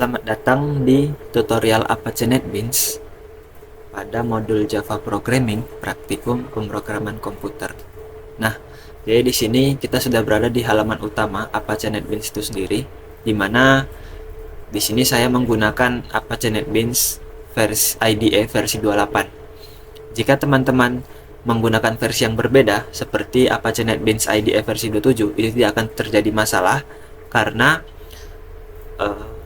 Selamat datang di tutorial Apache NetBeans pada modul Java Programming Praktikum Pemrograman Komputer. Nah, jadi di sini kita sudah berada di halaman utama Apache NetBeans itu sendiri, di mana di sini saya menggunakan Apache NetBeans versi IDE versi 28. Jika teman-teman menggunakan versi yang berbeda seperti Apache NetBeans IDE versi 27, itu tidak akan terjadi masalah karena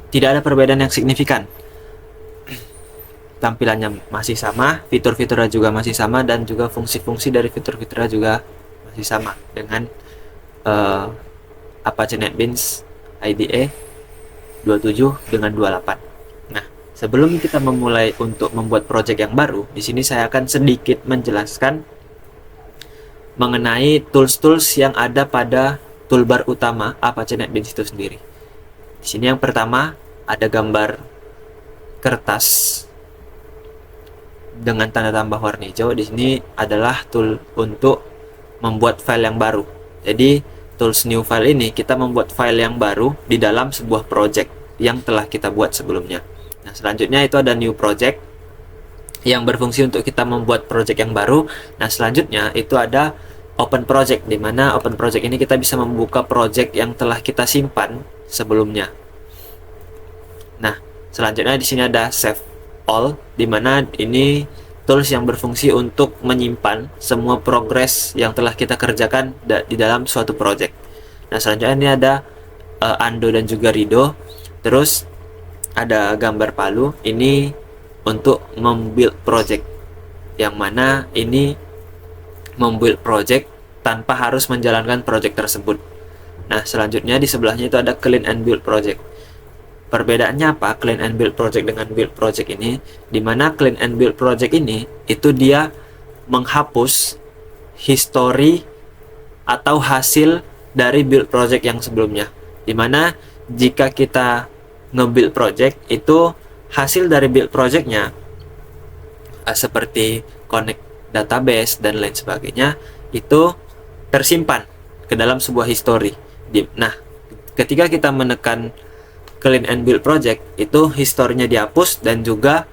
tidak ada perbedaan yang signifikan. Tampilannya masih sama, fitur-fiturnya juga masih sama, dan juga fungsi-fungsi dari fitur-fiturnya juga masih sama dengan Apache NetBeans IDE 27 dengan 28. Nah, sebelum kita memulai untuk membuat project yang baru, di sini saya akan sedikit menjelaskan mengenai tools-tools yang ada pada toolbar utama Apache NetBeans itu sendiri. Di sini yang pertama ada gambar kertas dengan tanda tambah warna hijau. Di sini adalah tool untuk membuat file yang baru. Jadi tools new file ini kita membuat file yang baru di dalam sebuah project yang telah kita buat sebelumnya. Nah, selanjutnya itu ada new project yang berfungsi untuk kita membuat project yang baru. Nah, selanjutnya itu ada open project, di mana open project ini kita bisa membuka project yang telah kita simpan sebelumnya. Nah, selanjutnya di sini ada save all, di mana ini tools yang berfungsi untuk menyimpan semua progres yang telah kita kerjakan di dalam suatu project. Nah, selanjutnya ini ada undo dan juga redo. Terus ada gambar palu, ini untuk membuild project, yang mana ini membuild project tanpa harus menjalankan project tersebut. Nah, selanjutnya di sebelahnya itu ada clean and build project. Perbedaannya apa clean and build project dengan build project ini? Dimana clean and build project ini itu dia menghapus history atau hasil dari build project yang sebelumnya. Dimana jika kita nge-build project, itu hasil dari build projectnya seperti connect database dan lain sebagainya itu tersimpan ke dalam sebuah history. Nah, ketika kita menekan clean and build project, itu historinya dihapus dan juga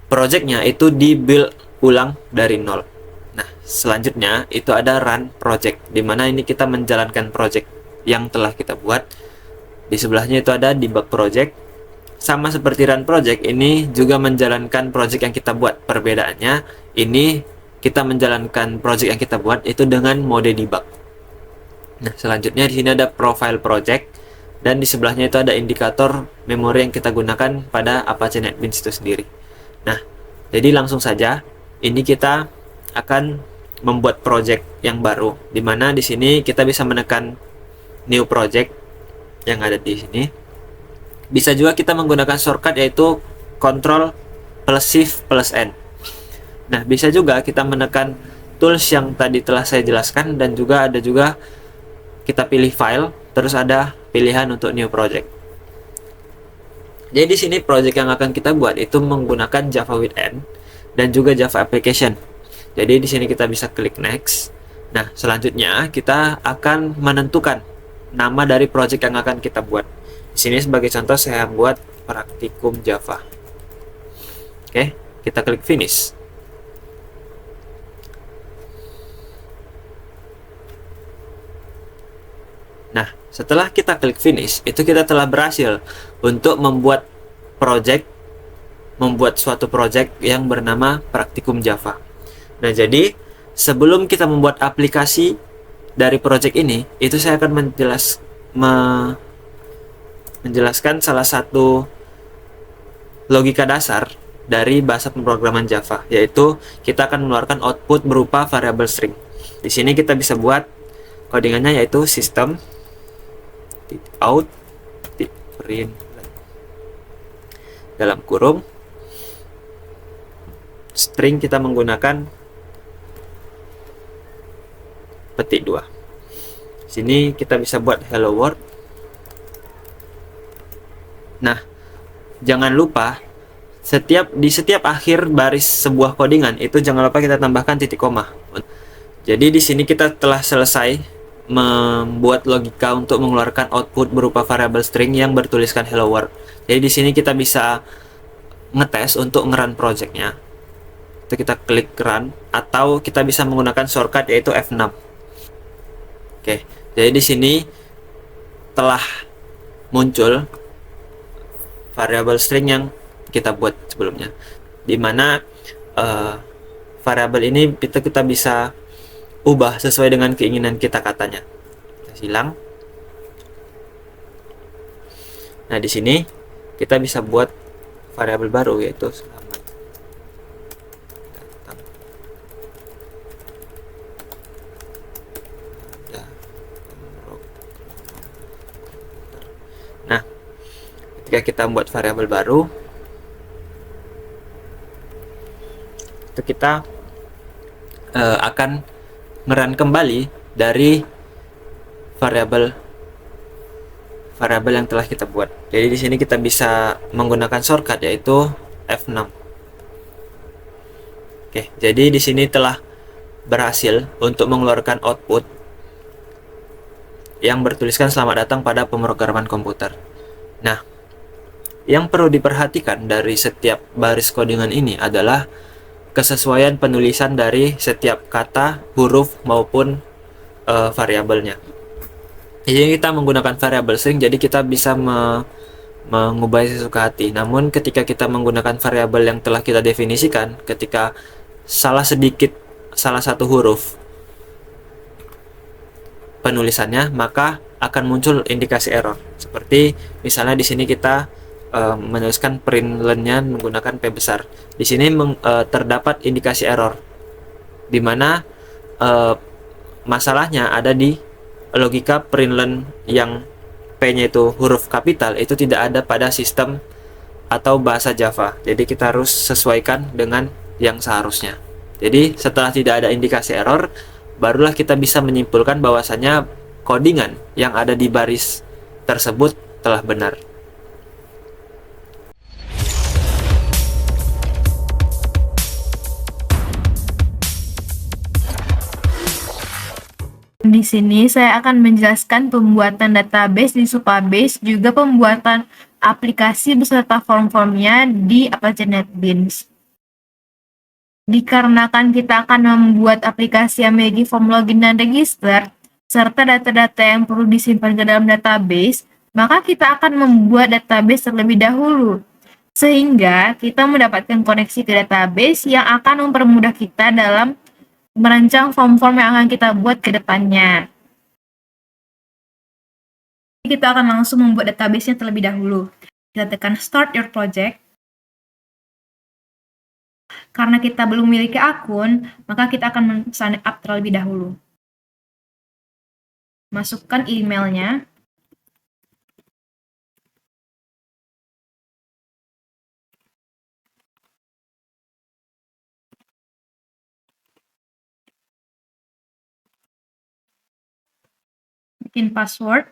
projectnya itu di-build ulang dari nol. Nah, selanjutnya itu ada run project, dimana ini kita menjalankan project yang telah kita buat. Di sebelahnya itu ada debug project. Sama seperti run project, ini juga menjalankan project yang kita buat. Perbedaannya, ini kita menjalankan project yang kita buat itu dengan mode debug. Nah, selanjutnya di sini ada profile project, dan di sebelahnya itu ada indikator memori yang kita gunakan pada Apache NetBeans itu sendiri. Nah, jadi langsung saja ini kita akan membuat project yang baru, di mana di sini kita bisa menekan new project yang ada di sini. Bisa juga kita menggunakan shortcut yaitu Ctrl plus Shift plus N. Nah, bisa juga kita menekan tools yang tadi telah saya jelaskan, dan juga ada juga kita pilih file, terus ada pilihan untuk new project. Jadi di sini project yang akan kita buat itu menggunakan Java with N dan juga Java application. Jadi di sini kita bisa klik next. Nah, selanjutnya kita akan menentukan nama dari project yang akan kita buat. Di sini sebagai contoh saya buat praktikum Java. Oke, kita klik finish. Nah, setelah kita klik finish, itu kita telah berhasil untuk membuat suatu project yang bernama praktikum Java. Nah, jadi sebelum kita membuat aplikasi dari project ini, itu saya akan menjelaskan salah satu logika dasar dari bahasa pemrograman Java, yaitu kita akan mengeluarkan output berupa variable string. Di sini kita bisa buat codingannya yaitu system out print dalam kurung string, kita menggunakan petik 2. Sini kita bisa buat hello world. Nah, jangan lupa di setiap akhir baris sebuah codingan itu jangan lupa kita tambahkan titik koma. Jadi di sini kita telah selesai membuat logika untuk mengeluarkan output berupa variable string yang bertuliskan hello world. Jadi di sini kita bisa ngetes untuk nge-run projectnya. Itu kita klik run, atau kita bisa menggunakan shortcut yaitu F6. Oke, jadi di sini telah muncul variabel string yang kita buat sebelumnya, dimana variabel ini kita bisa ubah sesuai dengan keinginan kita katanya. Kita silang. Nah, di sini kita bisa buat variabel baru yaitu selamat datang. Nah, ketika kita membuat variabel baru, itu kita akan ngeran kembali dari variabel yang telah kita buat. Jadi di sini kita bisa menggunakan shortcut yaitu F6. Oke, jadi di sini telah berhasil untuk mengeluarkan output yang bertuliskan selamat datang pada pemrograman komputer. Nah, yang perlu diperhatikan dari setiap baris codingan ini adalah kesesuaian penulisan dari setiap kata, huruf maupun variabelnya. Jadi kita menggunakan variabel string, jadi kita bisa mengubah sesuka hati. Namun ketika kita menggunakan variabel yang telah kita definisikan, ketika salah satu huruf penulisannya, maka akan muncul indikasi error. Seperti misalnya di sini kita menuliskan println-nya menggunakan P besar. Di sini terdapat indikasi error, di mana masalahnya ada di logika println yang P-nya itu huruf kapital, itu tidak ada pada sistem atau bahasa Java. Jadi kita harus sesuaikan dengan yang seharusnya. Jadi setelah tidak ada indikasi error, barulah kita bisa menyimpulkan bahwasanya codingan yang ada di baris tersebut telah benar. Di sini saya akan menjelaskan pembuatan database di Supabase, juga pembuatan aplikasi beserta form-formnya di Apache NetBeans. Dikarenakan kita akan membuat aplikasi yang memiliki form login dan register, serta data-data yang perlu disimpan ke dalam database, maka kita akan membuat database terlebih dahulu, sehingga kita mendapatkan koneksi ke database yang akan mempermudah kita dalam merancang form-form yang akan kita buat ke depannya. Kita akan langsung membuat database-nya terlebih dahulu. Kita tekan Start Your Project. Karena kita belum memiliki akun, maka kita akan sign up terlebih dahulu. Masukkan emailnya. Bikin password.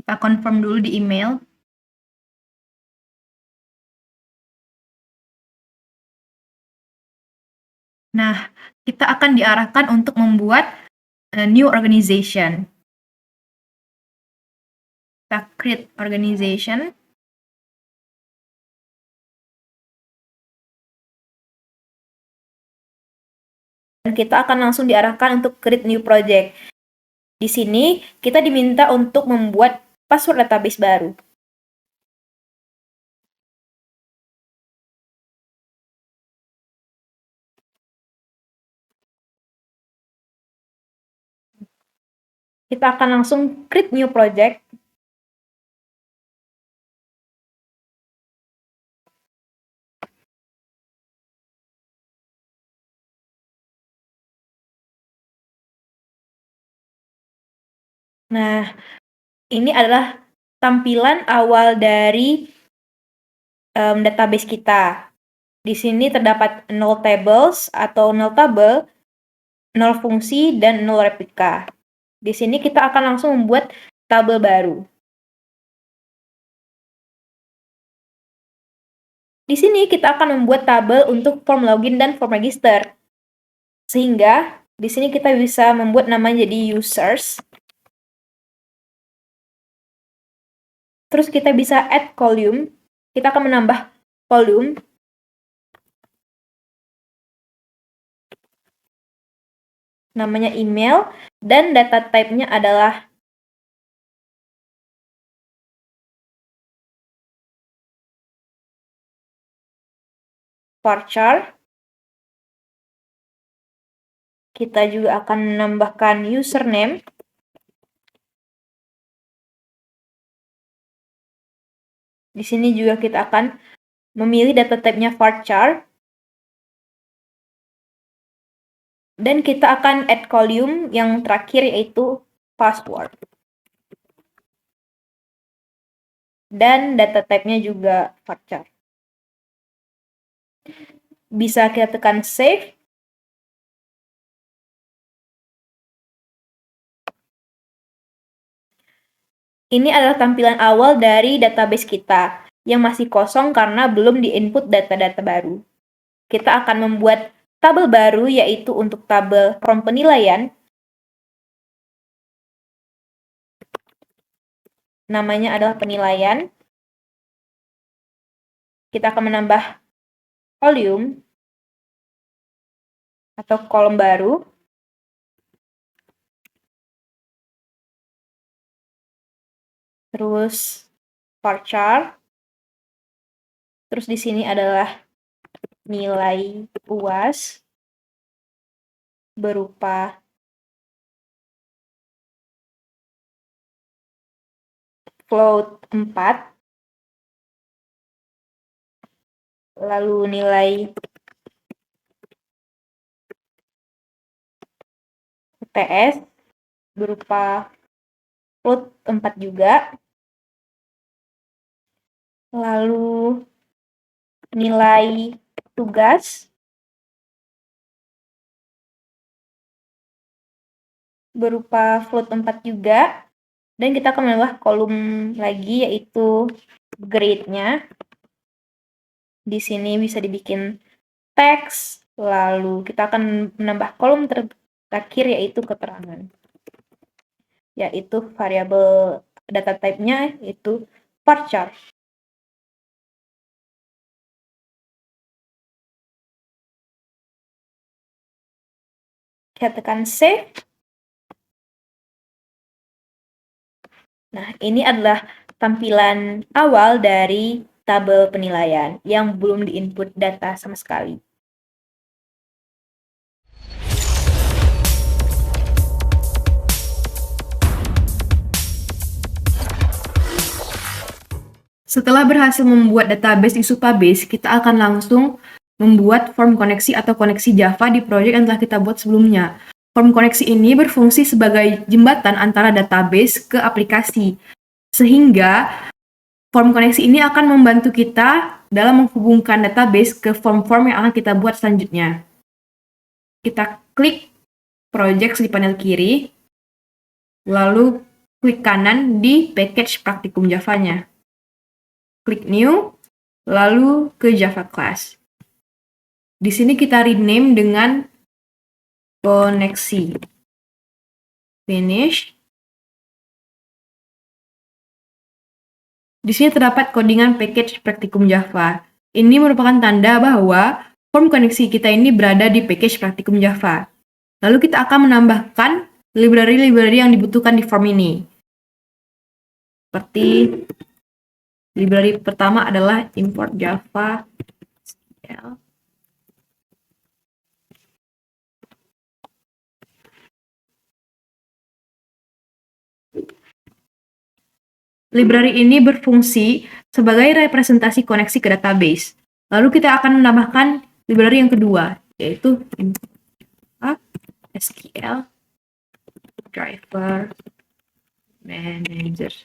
Kita confirm dulu di email. Nah, kita akan diarahkan untuk membuat new organization. Kita create organization. Dan kita akan langsung diarahkan untuk create new project. Di sini, kita diminta untuk membuat password database baru. Kita akan langsung create new project. Nah, ini adalah tampilan awal dari database kita. Di sini terdapat 0 tables atau 0 tabel, 0 fungsi, dan 0 replika. Di sini kita akan langsung membuat tabel baru. Di sini kita akan membuat tabel untuk form login dan form register. Sehingga di sini kita bisa membuat namanya jadi users. Terus kita bisa add column. Kita akan menambah column. Namanya email dan data type-nya adalah varchar. Kita juga akan menambahkan username. Di sini juga kita akan memilih data type-nya varchar. Dan kita akan add column yang terakhir yaitu password. Dan data type-nya juga varchar. Bisa kita tekan save. Ini adalah tampilan awal dari database kita yang masih kosong karena belum di-input data-data baru. Kita akan membuat tabel baru yaitu untuk tabel form penilaian. Namanya adalah penilaian. Kita akan menambah column atau kolom baru. Terus varchar. Terus di sini adalah nilai UAS berupa float 4. Lalu nilai UTS berupa float 4 juga. Lalu nilai tugas berupa float 4 juga. Dan kita akan menambah kolom lagi yaitu grade-nya. Di sini bisa dibikin teks. Lalu kita akan menambah kolom terakhir yaitu keterangan. Yaitu variabel data type-nya yaitu varchar. Kita tekan save. Nah, ini adalah tampilan awal dari tabel penilaian yang belum di-input data sama sekali. Setelah berhasil membuat database di Supabase, kita akan langsung membuat form koneksi atau koneksi Java di proyek yang telah kita buat sebelumnya. Form koneksi ini berfungsi sebagai jembatan antara database ke aplikasi, sehingga form koneksi ini akan membantu kita dalam menghubungkan database ke form-form yang akan kita buat selanjutnya. Kita klik project di panel kiri, lalu klik kanan di package praktikum Java-nya. Klik new, lalu ke Java class. Di sini kita rename dengan koneksi. Finish. Di sini terdapat codingan package praktikum Java. Ini merupakan tanda bahwa form koneksi kita ini berada di package praktikum Java. Lalu kita akan menambahkan library-library yang dibutuhkan di form ini. Seperti library pertama adalah import Java SQL. Library ini berfungsi sebagai representasi koneksi ke database. Lalu kita akan menambahkan library yang kedua, yaitu SQL Driver Manager.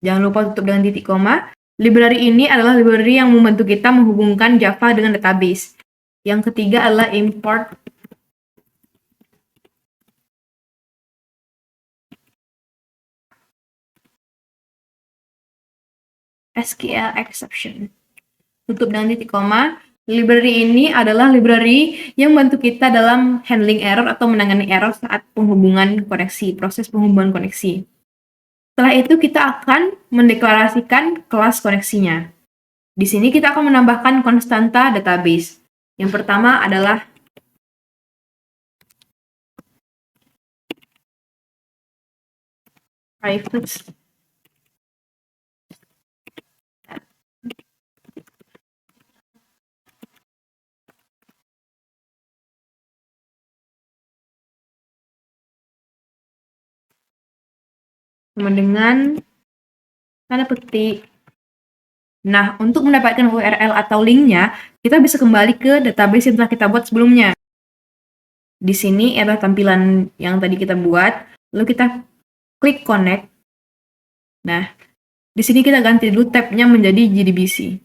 Jangan lupa tutup dengan titik koma. Library ini adalah library yang membantu kita menghubungkan Java dengan database. Yang ketiga adalah import SQL exception. Tutup dengan titik koma. Library ini adalah library yang membantu kita dalam handling error atau menangani error saat penghubungan koneksi, proses penghubungan koneksi. Setelah itu kita akan mendeklarasikan kelas koneksinya. Di sini kita akan menambahkan konstanta database. Yang pertama adalah private sama dengan tanda petik. Nah, untuk mendapatkan URL atau linknya, kita bisa kembali ke database yang telah kita buat sebelumnya. Di sini adalah tampilan yang tadi kita buat, lalu kita klik connect. Nah, di sini kita ganti dulu tabnya menjadi JDBC.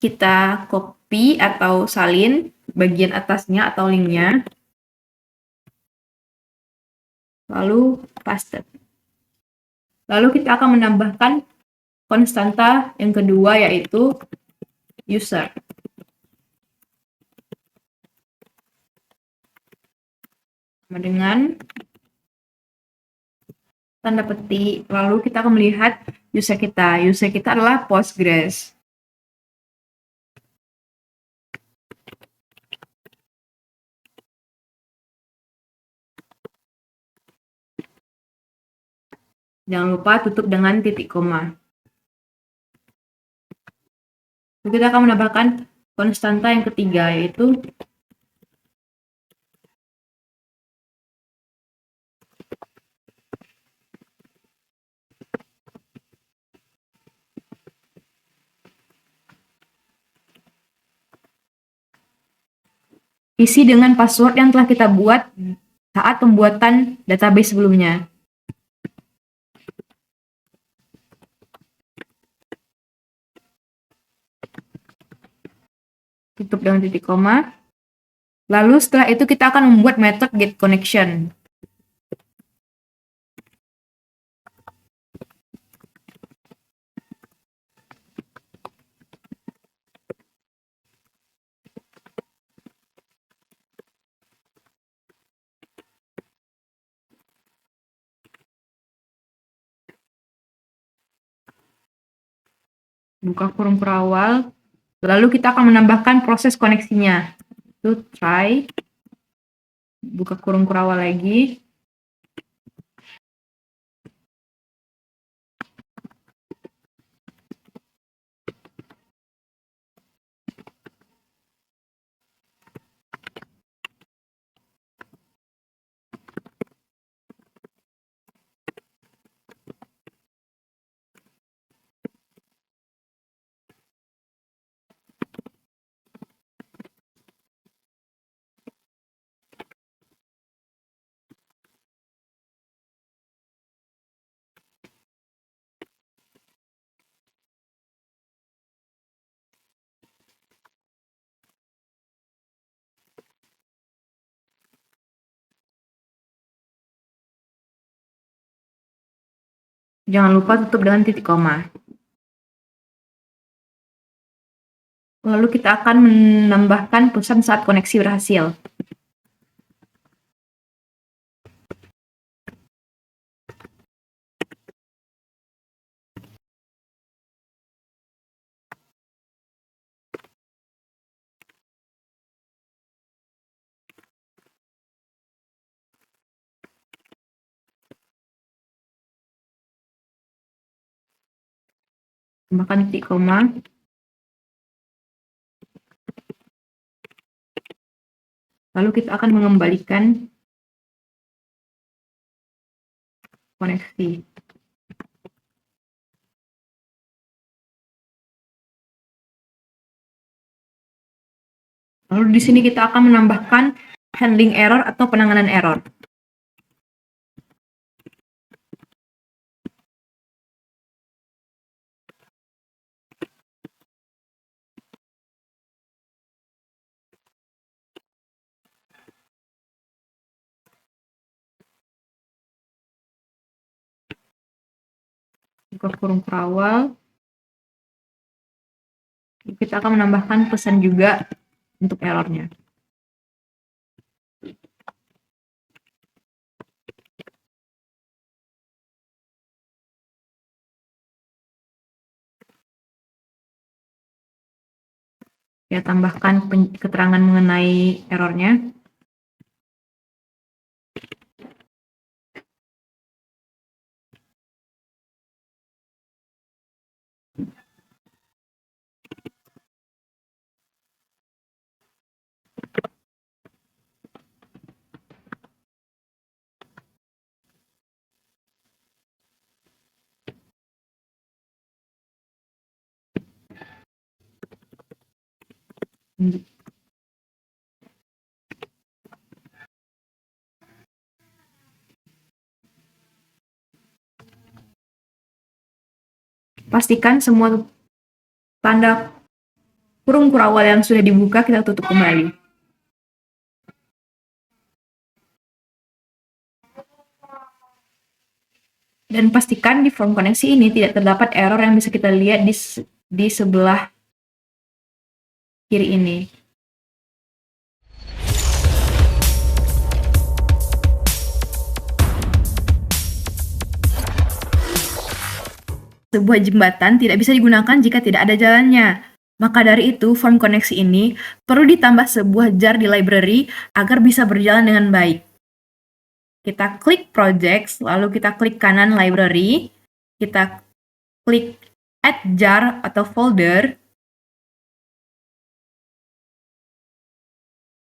Kita copy atau salin bagian atasnya atau linknya, lalu paste. Lalu kita akan menambahkan konstanta yang kedua, yaitu user. Sama dengan tanda petik, lalu kita akan melihat user kita. User kita adalah Postgres. Jangan lupa tutup dengan titik koma. Lalu kita akan menambahkan konstanta yang ketiga, yaitu isi dengan password yang telah kita buat saat pembuatan database sebelumnya. Tutup dengan titik koma. Lalu setelah itu kita akan membuat method getConnection. Buka kurung perawal. Lalu kita akan menambahkan proses koneksinya. Itu try. Buka kurung perawal lagi. Jangan lupa tutup dengan titik koma. Lalu kita akan menambahkan pesan saat koneksi berhasil. Tambahkan titik koma. Lalu kita akan mengembalikan koneksi. Lalu di sini kita akan menambahkan handling error atau penanganan error. Buka kurung kerawal. Kita akan menambahkan pesan juga untuk errornya. Ya, tambahkan keterangan mengenai errornya. Pastikan semua tanda kurung kurawal yang sudah dibuka kita tutup kembali. Dan pastikan di form koneksi ini tidak terdapat error yang bisa kita lihat di sebelah kiri ini. Sebuah jembatan tidak bisa digunakan jika tidak ada jalannya. Maka dari itu, form koneksi ini perlu ditambah sebuah jar di library agar bisa berjalan dengan baik. Kita klik projects, lalu kita klik kanan library, kita klik add jar atau folder,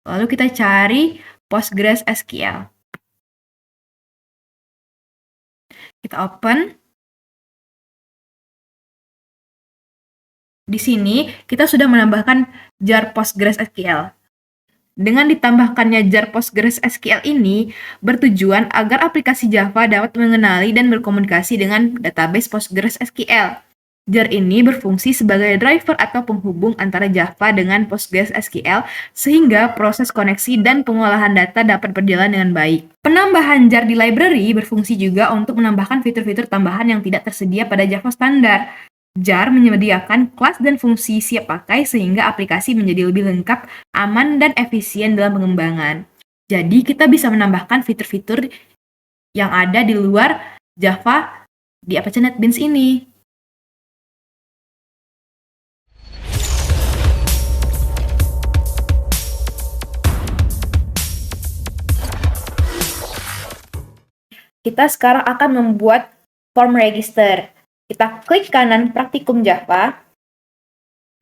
lalu kita cari PostgreSQL. Kita open. Di sini kita sudah menambahkan jar PostgreSQL. Dengan ditambahkannya jar PostgreSQL ini bertujuan agar aplikasi Java dapat mengenali dan berkomunikasi dengan database PostgreSQL. Jar ini berfungsi sebagai driver atau penghubung antara Java dengan PostgreSQL sehingga proses koneksi dan pengolahan data dapat berjalan dengan baik. Penambahan jar di library berfungsi juga untuk menambahkan fitur-fitur tambahan yang tidak tersedia pada Java standar. Jar menyediakan kelas dan fungsi siap pakai sehingga aplikasi menjadi lebih lengkap, aman, dan efisien dalam pengembangan. Jadi kita bisa menambahkan fitur-fitur yang ada di luar Java di Apache NetBeans ini. Kita sekarang akan membuat form register. Kita klik kanan praktikum Java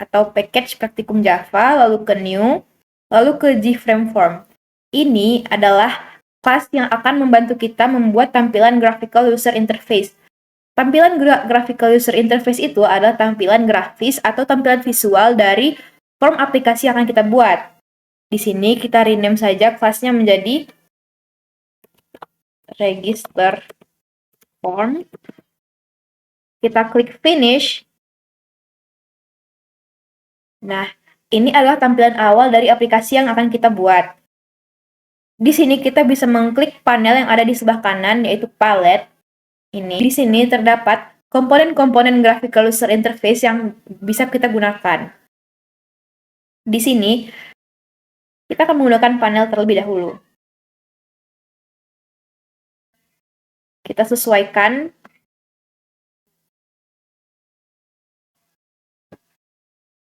atau package praktikum Java, lalu ke new, lalu ke JFrame form. Ini adalah kelas yang akan membantu kita membuat tampilan graphical user interface. Tampilan graphical user interface itu adalah tampilan grafis atau tampilan visual dari form aplikasi yang akan kita buat. Di sini kita rename saja kelasnya menjadi register form. Kita klik finish. Nah, ini adalah tampilan awal dari aplikasi yang akan kita buat. Di sini kita bisa mengklik panel yang ada di sebelah kanan, yaitu palette. Di sini terdapat komponen-komponen graphical user interface yang bisa kita gunakan. Di sini, kita akan menggunakan panel terlebih dahulu. Kita sesuaikan.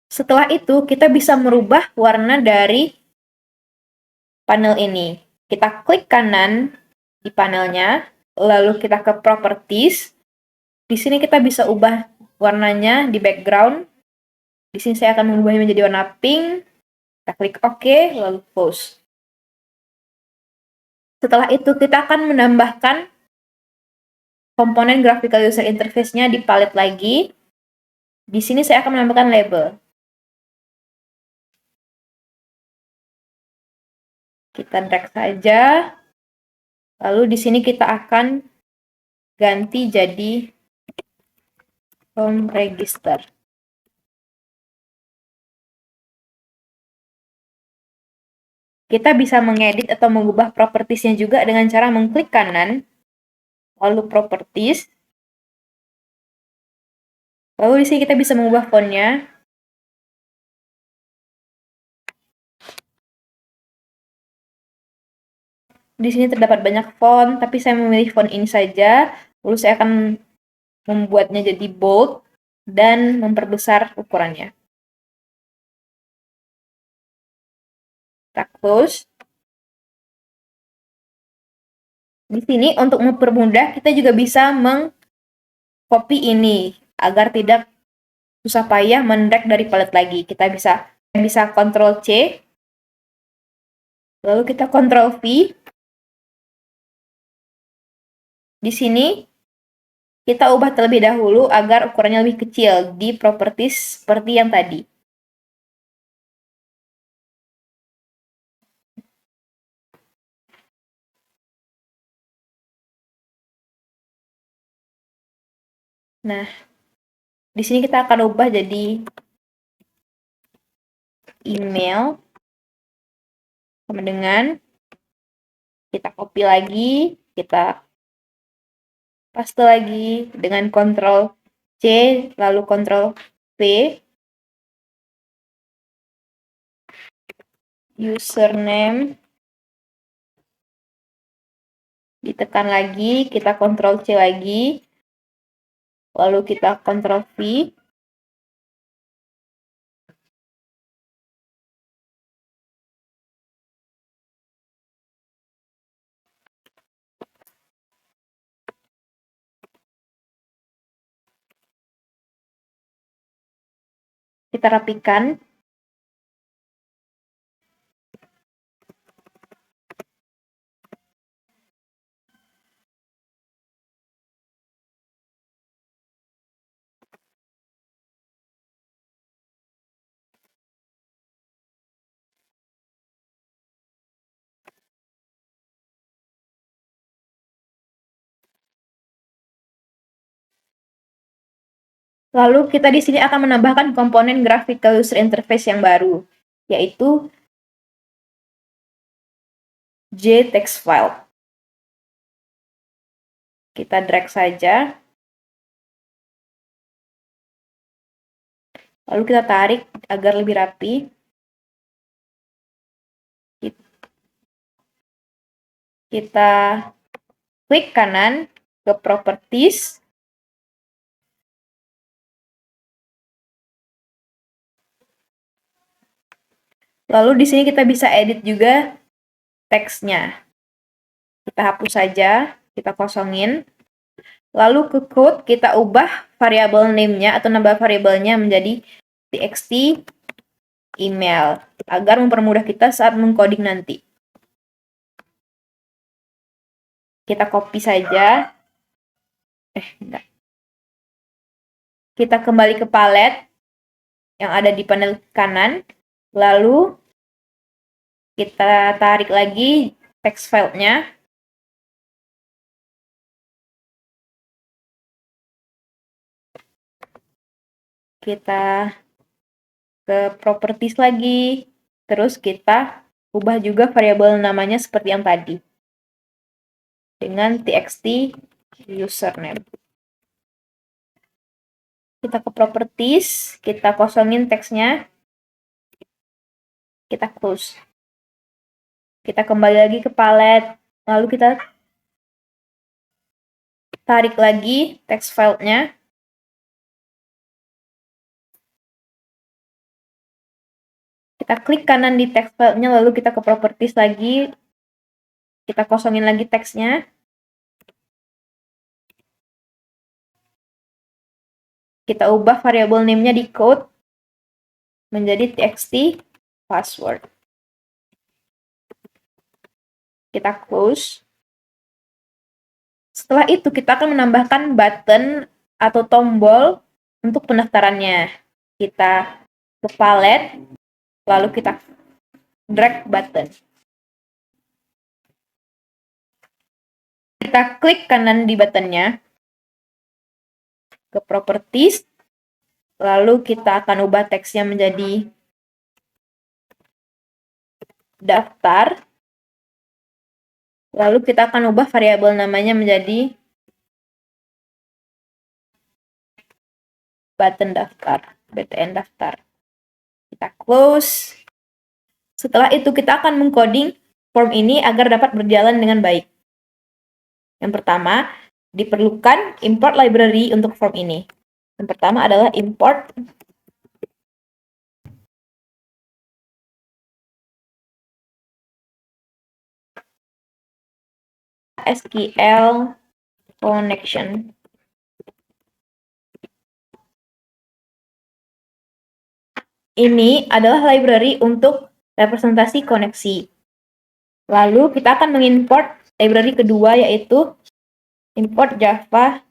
Setelah itu, kita bisa merubah warna dari panel ini. Kita klik kanan di panelnya, lalu kita ke properties. Di sini kita bisa ubah warnanya di background. Di sini saya akan mengubahnya menjadi warna pink. Kita klik OK, lalu close. Setelah itu, kita akan menambahkan komponen graphical user interface-nya di palette lagi. Di sini saya akan menambahkan label. Kita drag saja. Lalu di sini kita akan ganti jadi form register. Kita bisa mengedit atau mengubah propertiesnya juga dengan cara mengklik kanan, lalu properties, Lalu di sini kita bisa mengubah fontnya. Di sini terdapat banyak font, tapi saya memilih font ini saja. Lalu saya akan membuatnya jadi bold dan memperbesar ukurannya. Kita close. Di sini untuk mempermudah kita juga bisa mengcopy ini agar tidak susah payah mendrag dari palet lagi. Kita bisa Ctrl C, lalu kita Ctrl V. Di sini kita ubah terlebih dahulu agar ukurannya lebih kecil di properties seperti yang tadi. Nah, di sini kita akan ubah jadi email sama dengan kita copy lagi, kita paste lagi dengan Ctrl C, lalu Ctrl V. Username. Ditekan lagi, kita Ctrl C lagi. Lalu kita Ctrl V. Kita rapikan. Lalu kita di sini akan menambahkan komponen graphical user interface yang baru, yaitu JText file. Kita drag saja. Lalu kita tarik agar lebih rapi. Kita klik kanan ke properties. Lalu di sini kita bisa edit juga teksnya. Kita hapus saja, kita kosongin. Lalu ke code kita ubah variabel name-nya atau nambah variabelnya menjadi txt email agar mempermudah kita saat mengcoding nanti. Kita copy saja. Enggak. Kita kembali ke palet yang ada di panel kanan. Lalu kita tarik lagi text file-nya. Kita ke properties lagi. Terus kita ubah juga variabel namanya seperti yang tadi. Dengan txt username. Kita ke properties, kita kosongin teksnya. Kita close. Kita kembali lagi ke palet. Lalu kita tarik lagi text file-nya. Kita klik kanan di text file-nya, lalu kita ke properties lagi. Kita kosongin lagi teksnya. Kita ubah variabel name-nya di code menjadi txt password. Kita close. Setelah itu kita akan menambahkan button atau tombol untuk pendaftarannya. Kita ke palet, lalu kita drag button. Kita klik kanan di buttonnya, ke properties, lalu kita akan ubah teksnya menjadi daftar. Lalu kita akan ubah variabel namanya menjadi button daftar, btn daftar. Kita close. Setelah itu kita akan mengcoding form ini agar dapat berjalan dengan baik. Yang pertama, diperlukan import library untuk form ini. Yang pertama adalah import SQL connection. Ini adalah library untuk representasi koneksi. Lalu kita akan mengimport library kedua, yaitu import Java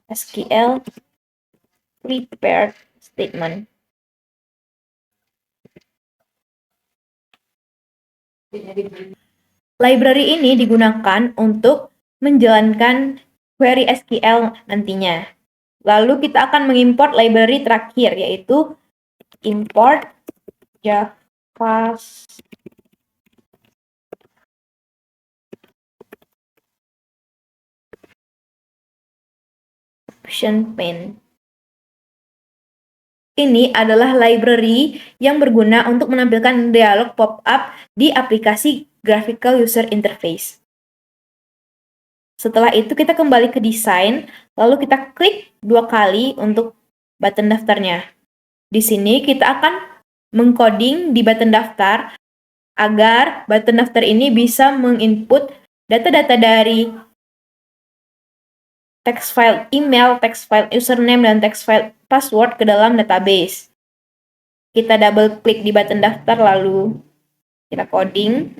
SQL prepared statement. Library ini digunakan untuk menjalankan query SQL nantinya. Lalu kita akan mengimport library terakhir, yaitu import Java option pane. Ini adalah library yang berguna untuk menampilkan dialog pop-up di aplikasi graphical user interface. Setelah itu kita kembali ke desain, lalu kita klik 2 kali untuk button daftarnya. Di sini kita akan mengcoding di button daftar agar button daftar ini bisa menginput data-data dari text file email, text file username, dan text file password ke dalam database. Kita double klik di button daftar lalu kita coding.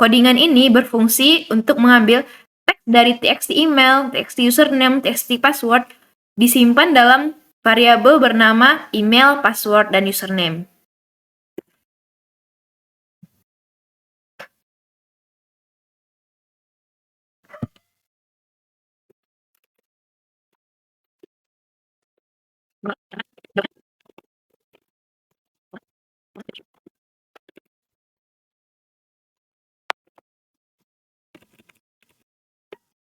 Codingan ini berfungsi untuk mengambil teks dari txt email, txt username, txt password, disimpan dalam variabel bernama email, password, dan username.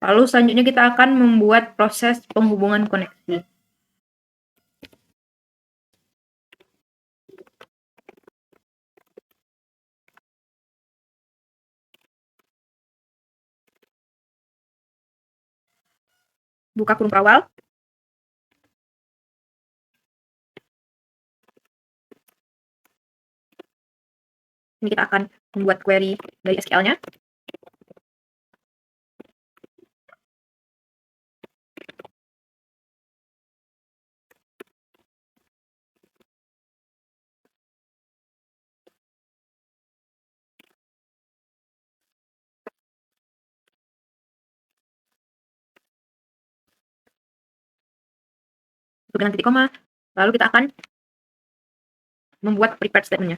Lalu selanjutnya kita akan membuat proses penghubungan koneksi. Buka kurung kawal. Ini kita akan membuat query dari SQL-nya. Dengan titik koma. Lalu kita akan membuat prepared statement-nya.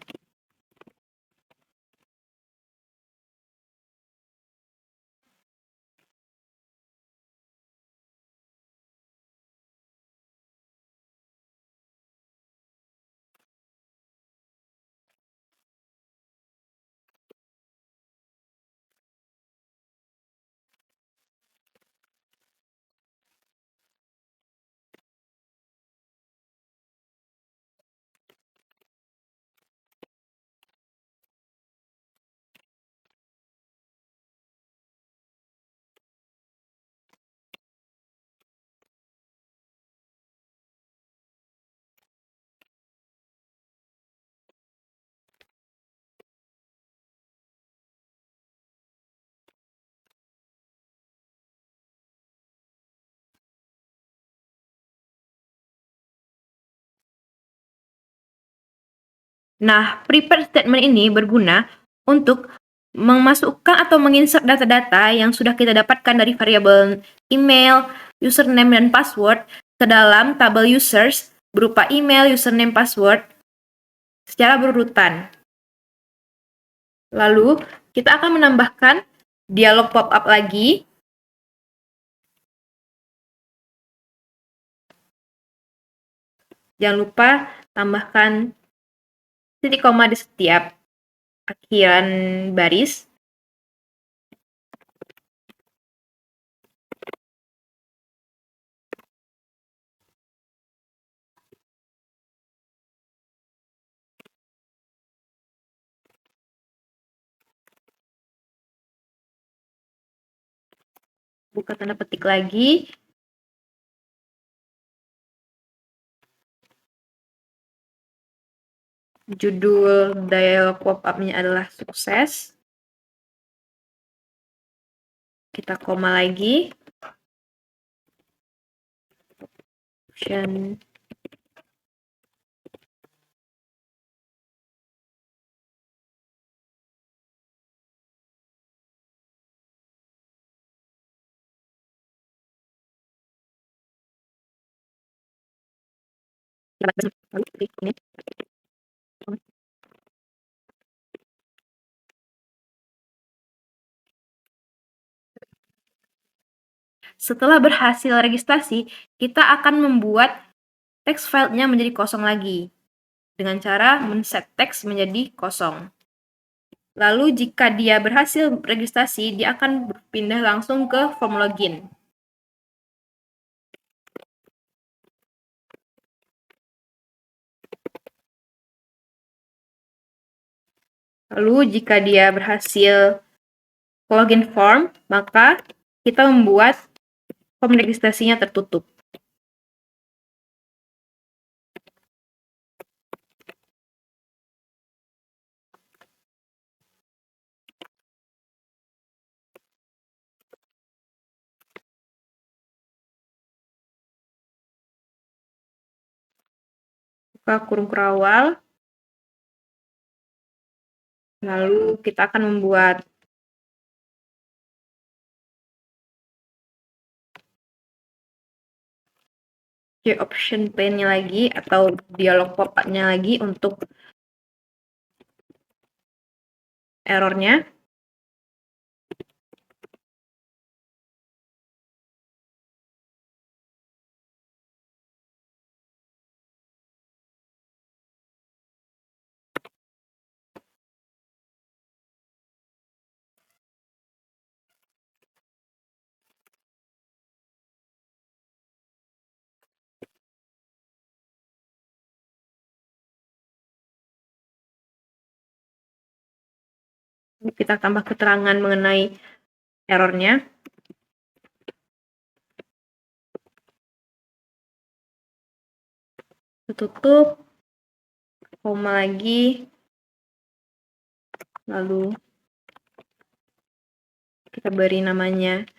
Nah, prepare statement ini berguna untuk memasukkan atau menginsert data-data yang sudah kita dapatkan dari variabel email, username, dan password ke dalam tabel users berupa email, username, password secara berurutan. Lalu, kita akan menambahkan dialog pop-up lagi. Jangan lupa tambahkan titik koma di setiap akhiran baris. Buka tanda petik lagi. Judul dialog pop-up-nya adalah sukses. Kita koma lagi. Option. Setelah berhasil registrasi, kita akan membuat text filenya menjadi kosong lagi dengan cara men-set teks menjadi kosong. Lalu jika dia berhasil registrasi, dia akan berpindah langsung ke form login. Lalu jika dia berhasil login form, maka kita membuat form registrasinya tertutup. Buka kurung kerawal. Lalu kita akan membuat option pane-nya lagi atau dialog pop-up-nya lagi untuk errornya. Kita tambah keterangan mengenai errornya. Tutup, koma lagi, lalu kita beri namanya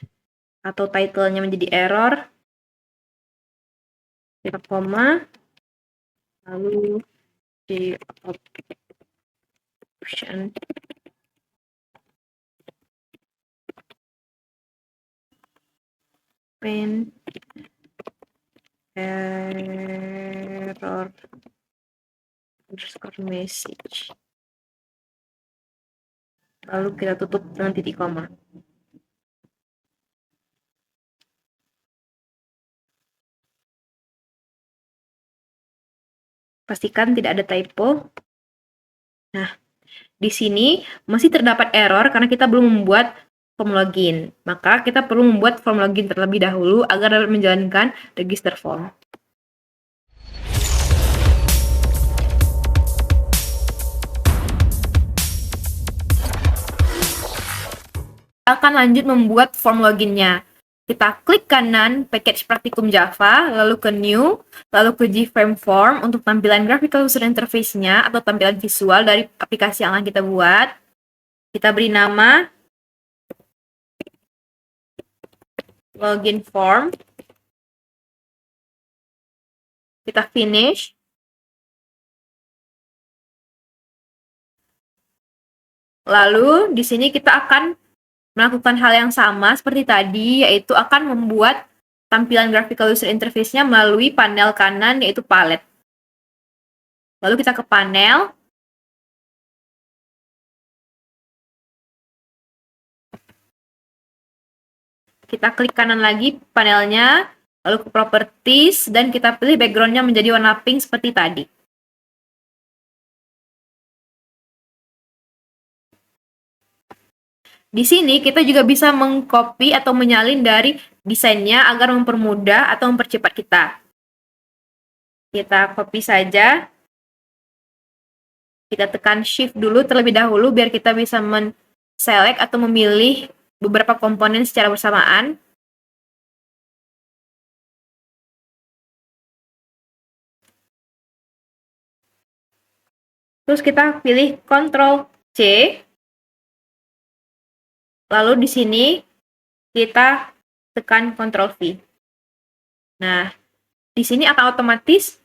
atau title-nya menjadi error, kita koma, lalu di option pane error underscore message. Lalu kita tutup dengan titik koma. Pastikan tidak ada typo. Nah, di sini masih terdapat error karena kita belum membuat form login. Maka kita perlu membuat form login terlebih dahulu agar dapat menjalankan register form. Akan lanjut membuat form loginnya. Kita klik kanan package praktikum Java, lalu ke new, lalu ke gframe form untuk tampilan graphical user interface-nya atau tampilan visual dari aplikasi yang akan kita buat. Kita beri nama login form. Kita finish. Lalu di sini kita akan melakukan hal yang sama seperti tadi, yaitu akan membuat tampilan graphical user interface-nya melalui panel kanan, yaitu palette. Lalu kita ke panel. Kita klik kanan lagi panelnya, lalu ke properties, dan kita pilih background-nya menjadi warna pink seperti tadi. Di sini kita juga bisa mengcopy atau menyalin dari desainnya agar mempermudah atau mempercepat kita. Kita copy saja. Kita tekan shift dulu terlebih dahulu biar kita bisa men-select atau memilih beberapa komponen secara bersamaan. Terus kita pilih Ctrl C. Lalu di sini kita tekan Ctrl V. Nah, di sini akan otomatis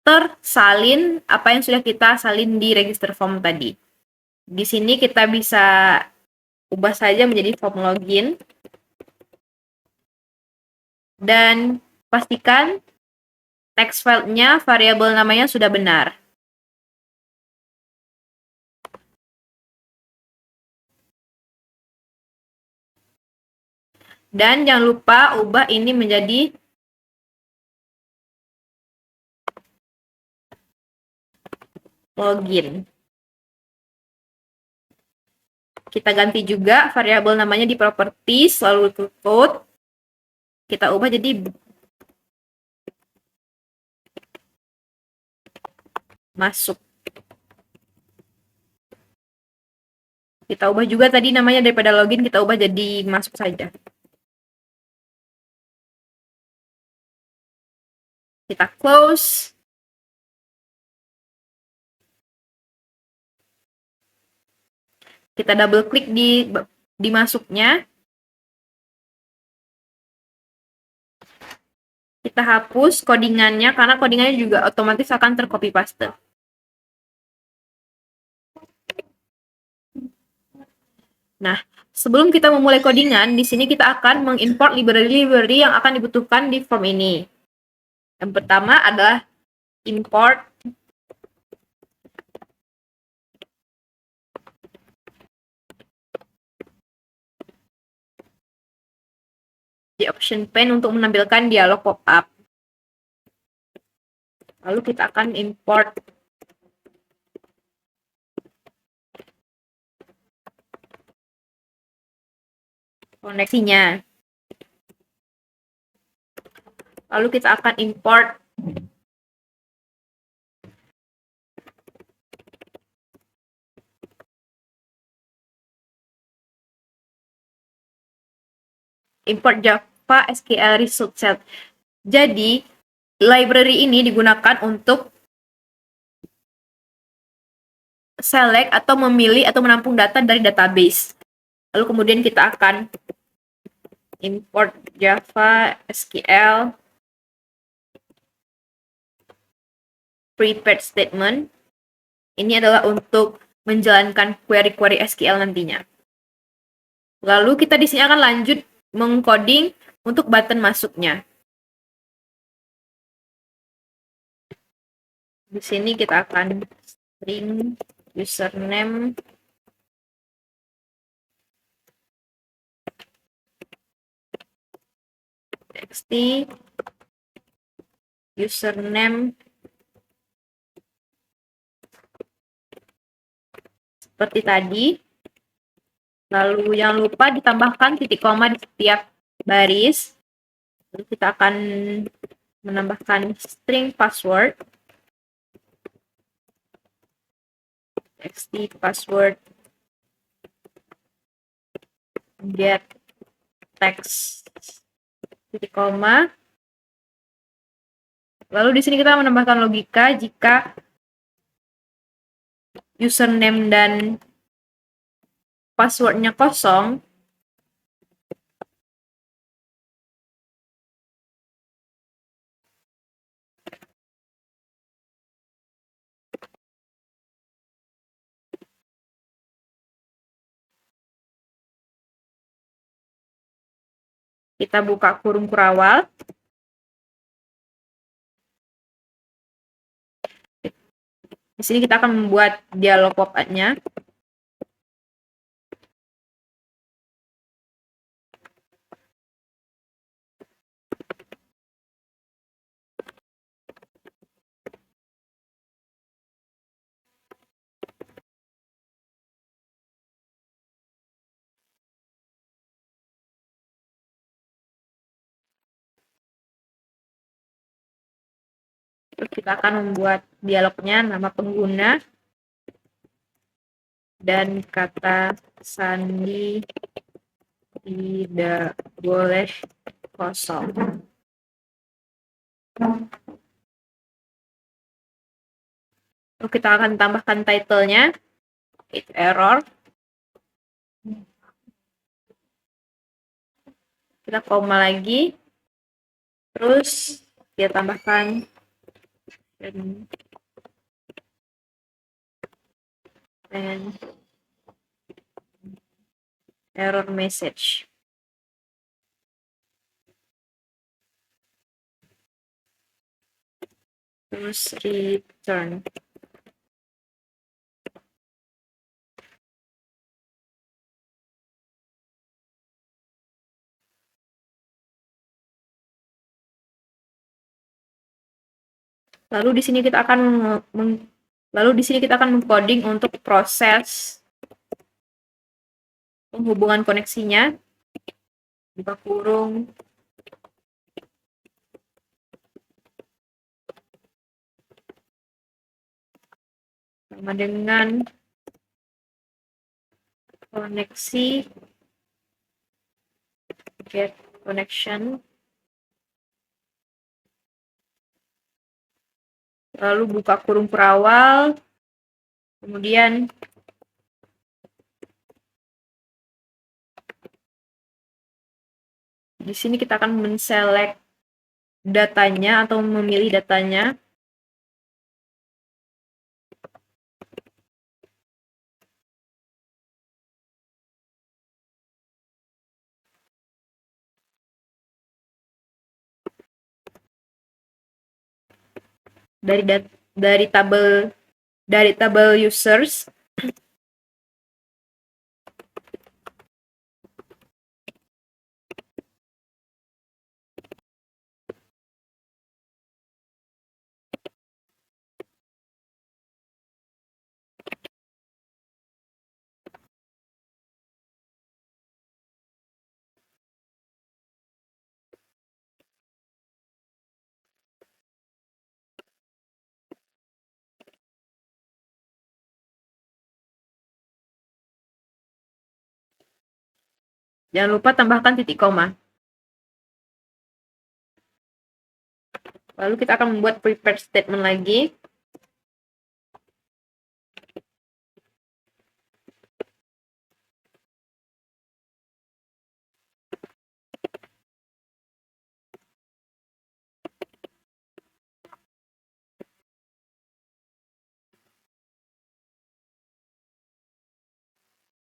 tersalin apa yang sudah kita salin di register form tadi. Di sini kita bisa ubah saja menjadi form login. Dan pastikan text file-nya, variabel namanya sudah benar. Dan jangan lupa ubah ini menjadi login. Kita ganti juga variabel namanya di properties, lalu ke code. Kita ubah jadi masuk. Kita ubah juga tadi namanya daripada login, kita ubah jadi masuk saja. Kita close. Kita double klik di masuknya. Kita hapus codingannya karena codingannya juga otomatis akan tercopy paste. Nah, sebelum kita memulai codingan, di sini kita akan mengimport library-library yang akan dibutuhkan di form ini. Yang pertama adalah import di option pane untuk menampilkan dialog pop-up. Lalu kita akan import koneksinya. Lalu kita akan import Java SQL result set. Jadi, library ini digunakan untuk select atau memilih atau menampung data dari database. Lalu kemudian kita akan import Java SQL prepared statement. Ini adalah untuk menjalankan query-query SQL nantinya. Lalu kita di sini akan lanjut mengcoding untuk button masuknya. Di sini kita akan string username txt username seperti tadi. Lalu jangan lupa ditambahkan titik koma di setiap baris. Lalu kita akan menambahkan string password. Txt password get text titik koma. Lalu di sini kita menambahkan logika jika username dan passwordnya kosong, Kita buka kurung kurawal. Di sini kita akan membuat dialog pop-up-nya. Terus kita akan membuat dialognya, nama pengguna, dan kata sandi tidak boleh kosong. Lalu kita akan tambahkan title-nya, it's error. Kita koma lagi, terus kita tambahkan and error message. Terus return. Lalu di sini kita akan mengcoding untuk proses penghubungan koneksinya. Buka kurung. Sama dengan koneksi get connection. Lalu buka kurung kurawal. Kemudian di sini kita akan men-select datanya atau memilih datanya. Dari tabel users. Jangan lupa tambahkan titik koma. Lalu kita akan membuat prepare statement lagi.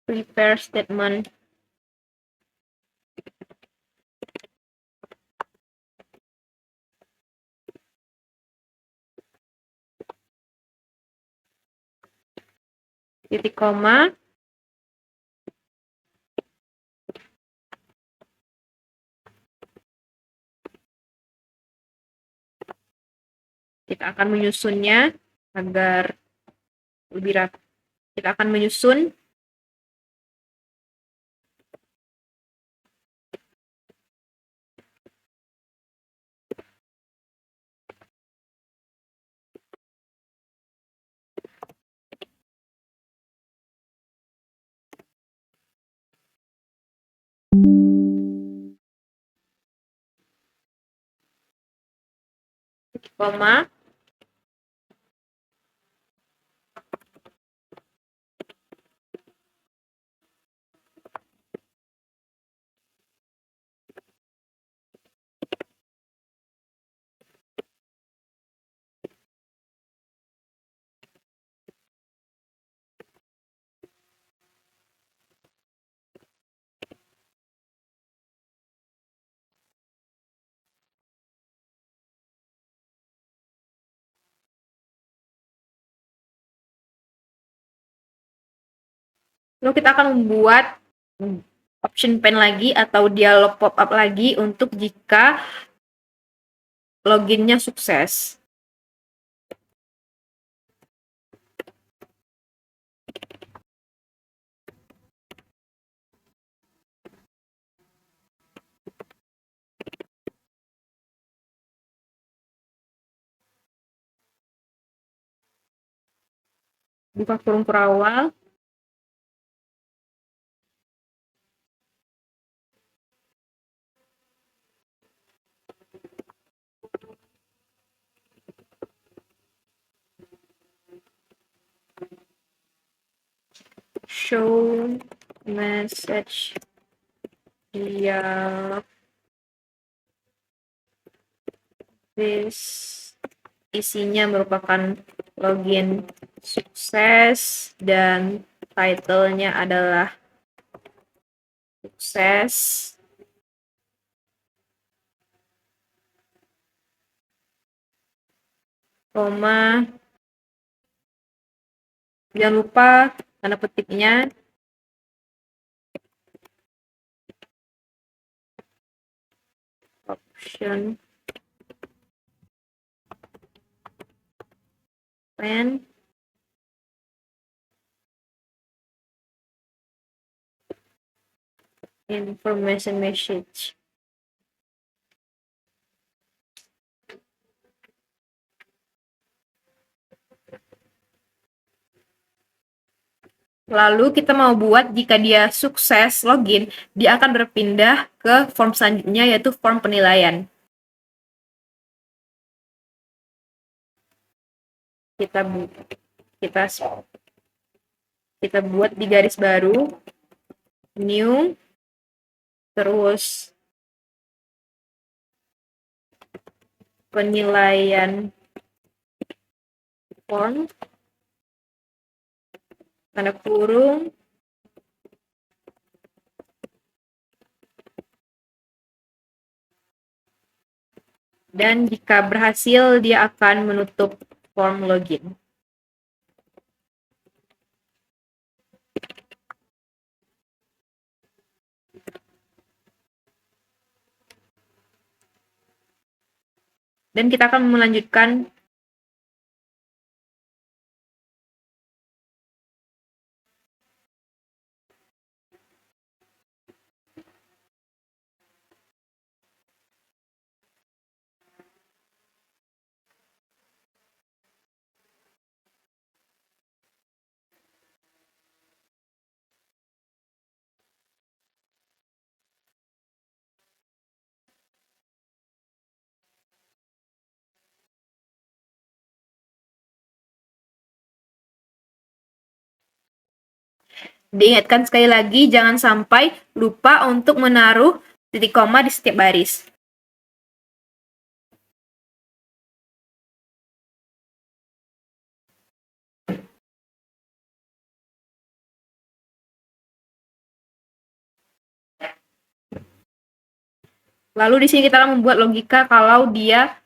Prepare statement. Titik koma. Kita akan menyusunnya agar lebih rapi. Kita akan menyusun titik koma. Lalu kita akan membuat option pane lagi atau dialog pop-up lagi untuk jika loginnya sukses. Buka kurung perawal. Show message dialog. This isinya merupakan login sukses dan title-nya adalah sukses. Koma. Jangan lupa tanda petiknya. Option pane. Information message. Lalu kita mau buat jika dia sukses login, dia akan berpindah ke form selanjutnya yaitu form penilaian. Kita buat di garis baru, new, terus penilaian form, tanda kurung, dan jika berhasil dia akan menutup form login. Dan kita akan melanjutkan diingatkan sekali lagi jangan sampai lupa untuk menaruh titik koma di setiap baris. Lalu di sini kita akan membuat logika kalau dia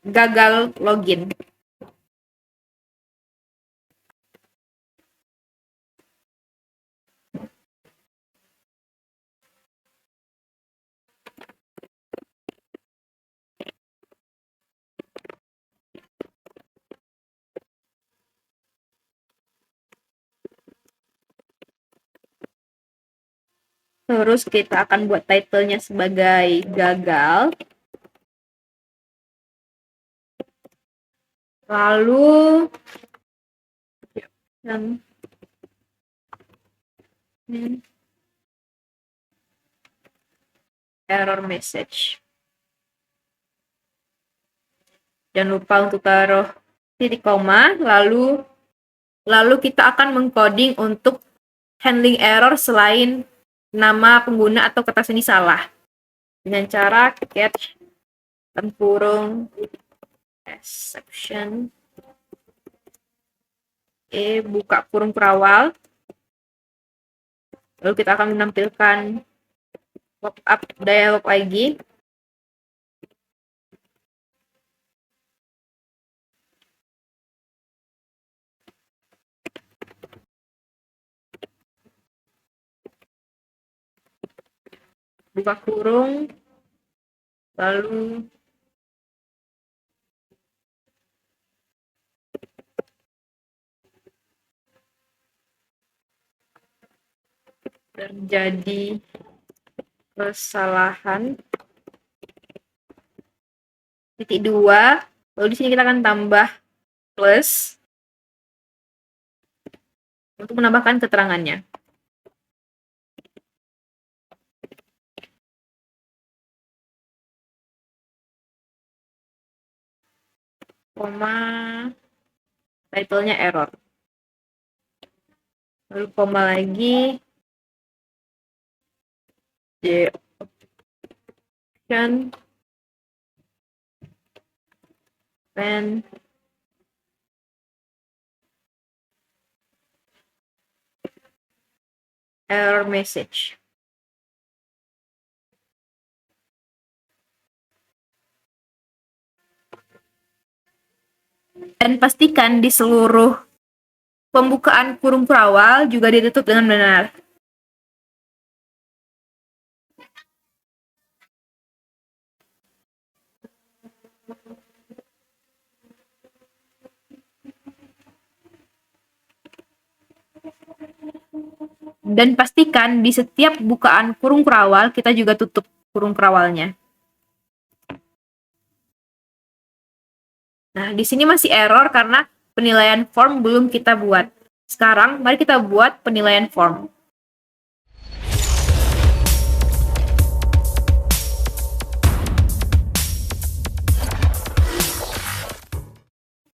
gagal login. Terus kita akan buat title-nya sebagai gagal. Lalu error message. Jangan lupa untuk taruh titik koma, lalu kita akan mengcoding untuk handling error selain nama pengguna atau kata seni salah. Dengan cara catch kurung exception buka kurung perawal. Lalu kita akan menampilkan pop-up dialog lagi. buka kurung, lalu terjadi kesalahan titik 2, lalu di sini kita akan tambah plus untuk menambahkan keterangannya. Koma, title-nya error. Lalu koma lagi, the option when error message. Dan pastikan di seluruh pembukaan kurung perawal juga ditutup dengan benar. Dan pastikan di setiap bukaan kurung perawal kita juga tutup kurung perawalnya. Nah, di sini masih error karena penilaian form belum kita buat. Sekarang, mari kita buat penilaian form.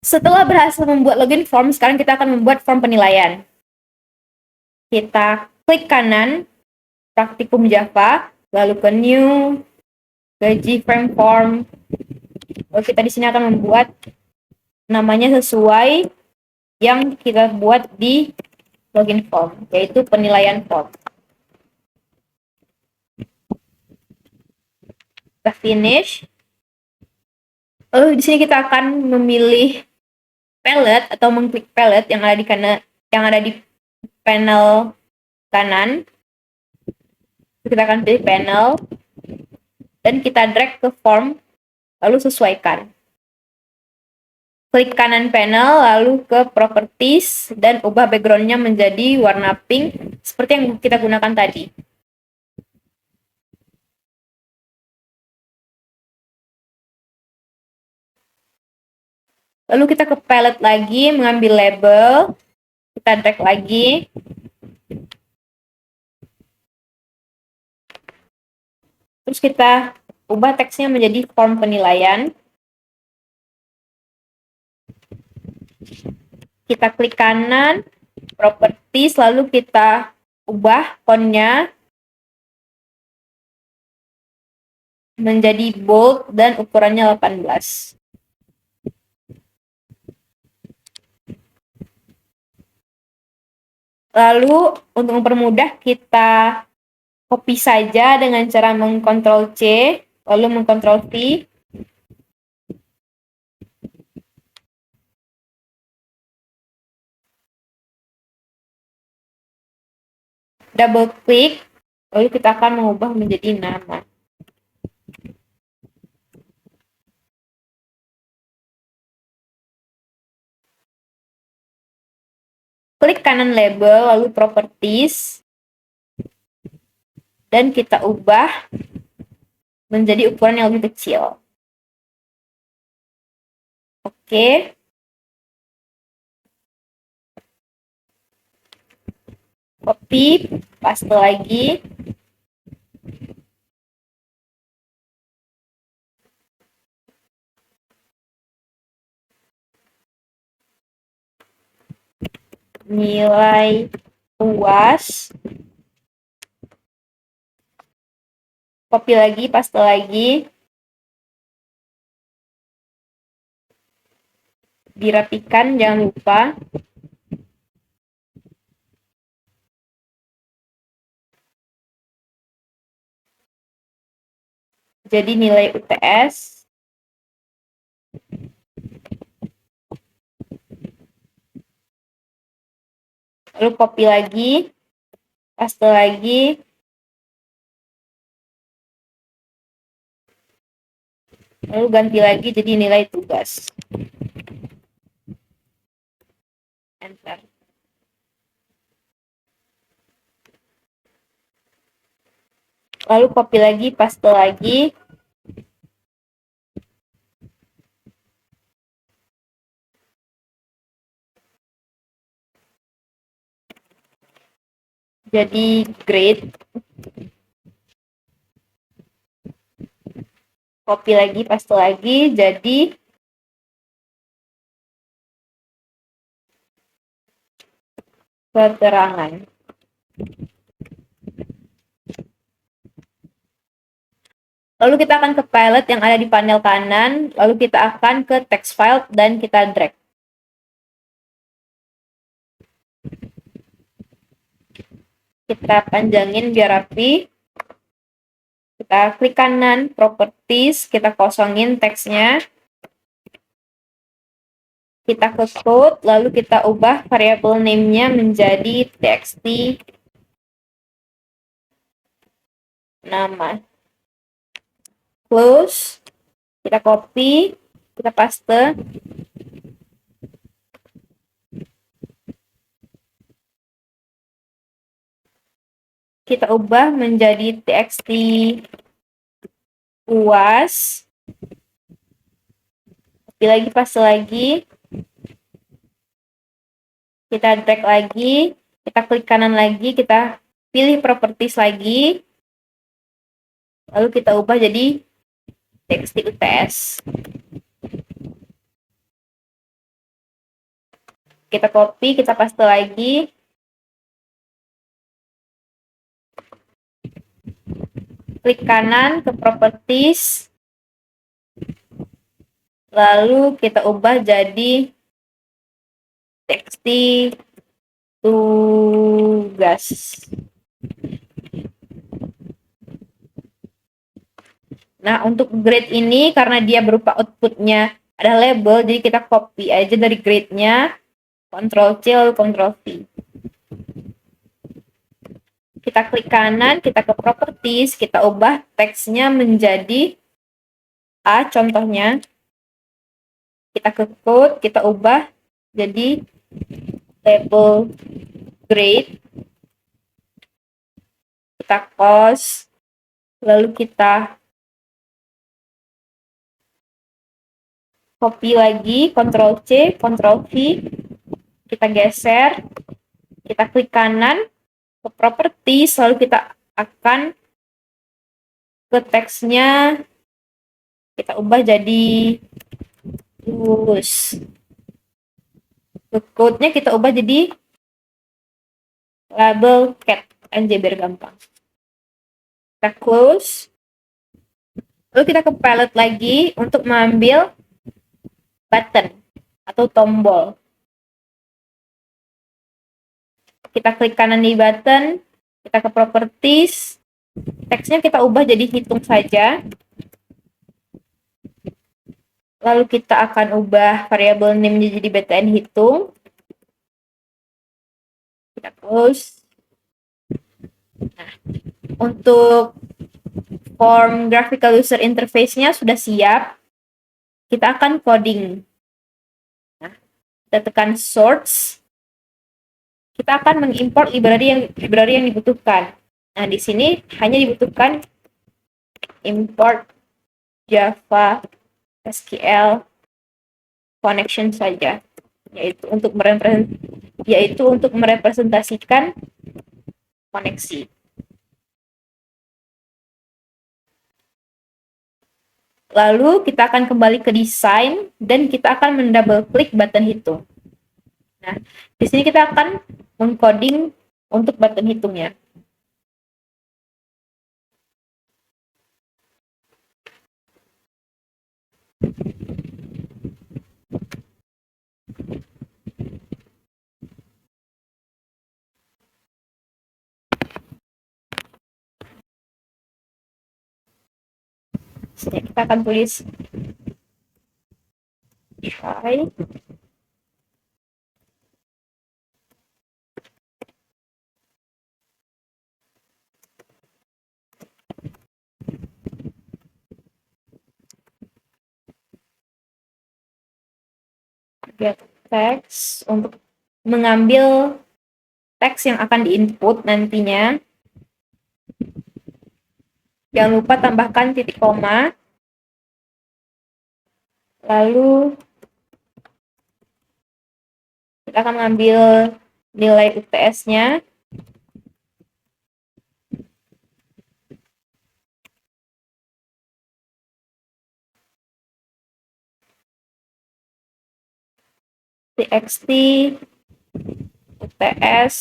Setelah berhasil membuat login form, sekarang kita akan membuat form penilaian. Kita klik kanan, praktikum Java, lalu ke new, ke Gframe form. Lalu kita di sini akan membuat namanya sesuai yang kita buat di login form, yaitu penilaian form. Kita finish. Lalu di sini kita akan memilih palette atau mengklik palette yang ada di panel kanan. Kita akan pilih panel dan kita drag ke form lalu sesuaikan. Klik kanan panel lalu ke properties dan ubah backgroundnya menjadi warna pink seperti yang kita gunakan tadi. Lalu kita ke palette lagi, mengambil label, kita drag lagi. Terus kita ubah teksnya menjadi form penilaian. Kita klik kanan, properties, lalu kita ubah fontnya menjadi bold dan ukurannya 18. Lalu untuk mempermudah kita copy saja dengan cara mengcontrol C, lalu mengcontrol V. Double klik, lalu kita akan mengubah menjadi nama. Klik kanan label, lalu properties, dan kita ubah menjadi ukuran yang lebih kecil. Oke. Copy, paste lagi. Nilai UAS. Copy lagi, paste lagi. Dirapikan, jangan lupa. Jadi nilai UTS. Lalu copy lagi, paste lagi. Lalu ganti lagi jadi nilai tugas. Enter. Lalu copy lagi, paste lagi. Jadi grade. Copy lagi, paste lagi, jadi keterangan. Lalu kita akan ke palette yang ada di panel kanan, lalu kita akan ke text file dan kita drag. Kita panjangin biar rapi. Kita klik kanan, properties, kita kosongin teksnya. Kita ke code, lalu kita ubah variable name-nya menjadi txt nama. Close, kita copy, kita paste. Kita ubah menjadi txt UAS. Copy lagi, paste lagi. Kita drag lagi, kita klik kanan lagi, kita pilih properties lagi. Lalu kita ubah jadi txt UTS. Kita copy, kita paste lagi. Klik kanan ke properties. Lalu kita ubah jadi txt tugas. Nah, untuk grade ini karena dia berupa outputnya ada label, jadi kita copy aja dari grade-nya, Ctrl-C lalu Ctrl-V. Kita klik kanan, kita ke properties, kita ubah teksnya menjadi A contohnya. Kita ke code, kita ubah jadi label grade. Kita close, lalu kita copy lagi, Ctrl-C, Ctrl-V, kita geser, kita klik kanan, ke properties, lalu kita akan ke teksnya, kita ubah jadi lulus. Ke code-nya kita ubah jadi label cat, NJ biar gampang. Kita close, lalu kita ke palette lagi untuk mengambil button atau tombol. Kita klik kanan di button, kita ke properties, teksnya kita ubah jadi hitung saja. Lalu kita akan ubah variabel name jadi btn hitung. Kita close. Nah, untuk form graphical user interface-nya sudah siap. Kita akan coding. Nah, kita tekan source. Kita akan mengimport library yang dibutuhkan. Nah, di sini hanya dibutuhkan import Java SQL connection saja, yaitu untuk merepresentasikan koneksi. Lalu kita akan kembali ke desain dan kita akan mendouble klik button hitung. Nah, di sini kita akan mengcoding untuk button hitungnya. Sini kita akan tulis try get text untuk mengambil teks yang akan diinput nantinya. Jangan lupa tambahkan titik koma. Lalu kita akan mengambil nilai UTS-nya. txt UTS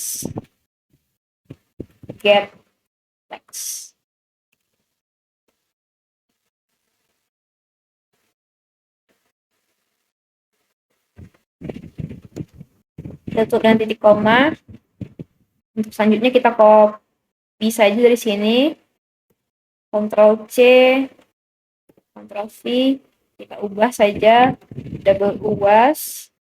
get text. Kita tutup dengan titik koma. Untuk selanjutnya kita copy saja dari sini. Ctrl C, Ctrl V, kita ubah saja double UAS.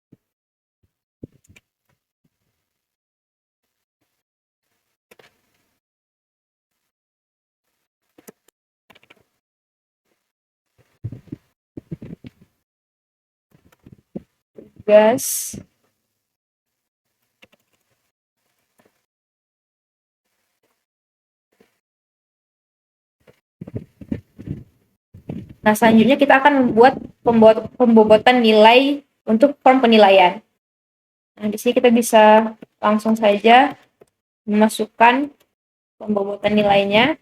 Gas. Nah, selanjutnya kita akan membuat pembobotan nilai untuk form penilaian. Nah, di sini kita bisa langsung saja memasukkan pembobotan nilainya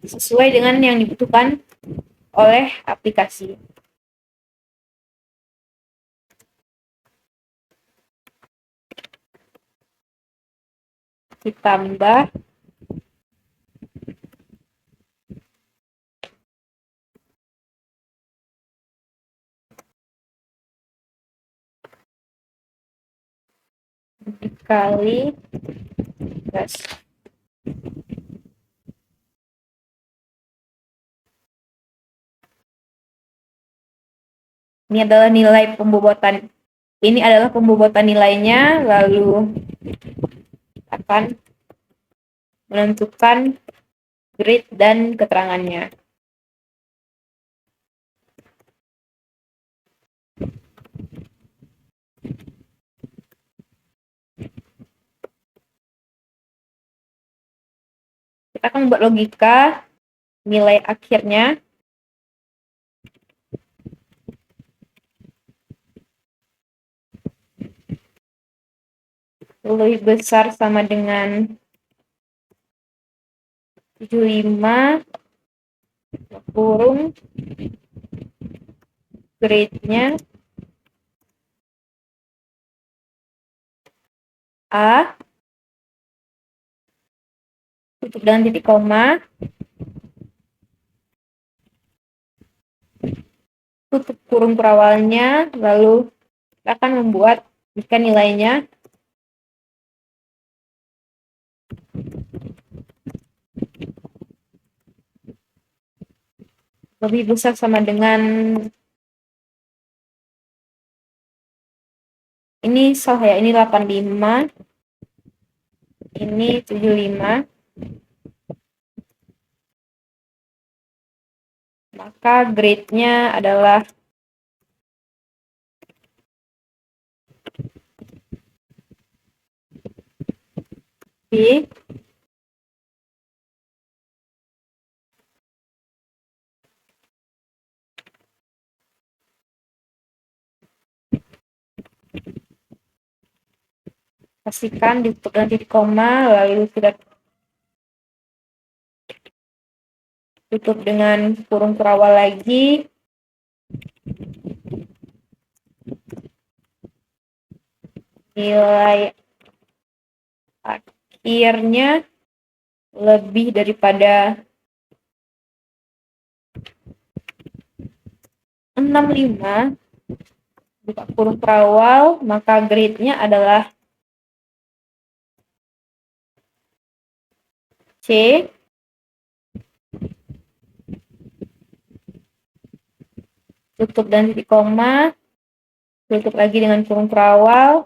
sesuai dengan yang dibutuhkan oleh aplikasi. Ditambah dikali gas. Ini adalah nilai pembobotan. Ini adalah pembobotan nilainya, lalu akan menentukan grade dan keterangannya. Kita akan membuat logika nilai akhirnya. Lebih besar sama dengan 75 kurung grade-nya A, tutup dengan titik koma, tutup kurung perawalnya, lalu kita akan membuat jika nilainya lebih besar sama dengan ini salah ya, ini 85, ini 75, maka grade-nya adalah B. Pastikan ditutup dengan titik koma, lalu kita tutup dengan kurung perawal lagi. Nilai akhirnya lebih daripada 65, buka kurung perawal, maka grade-nya adalah C. Tutup dan titik koma, tutup lagi dengan kurung perawal.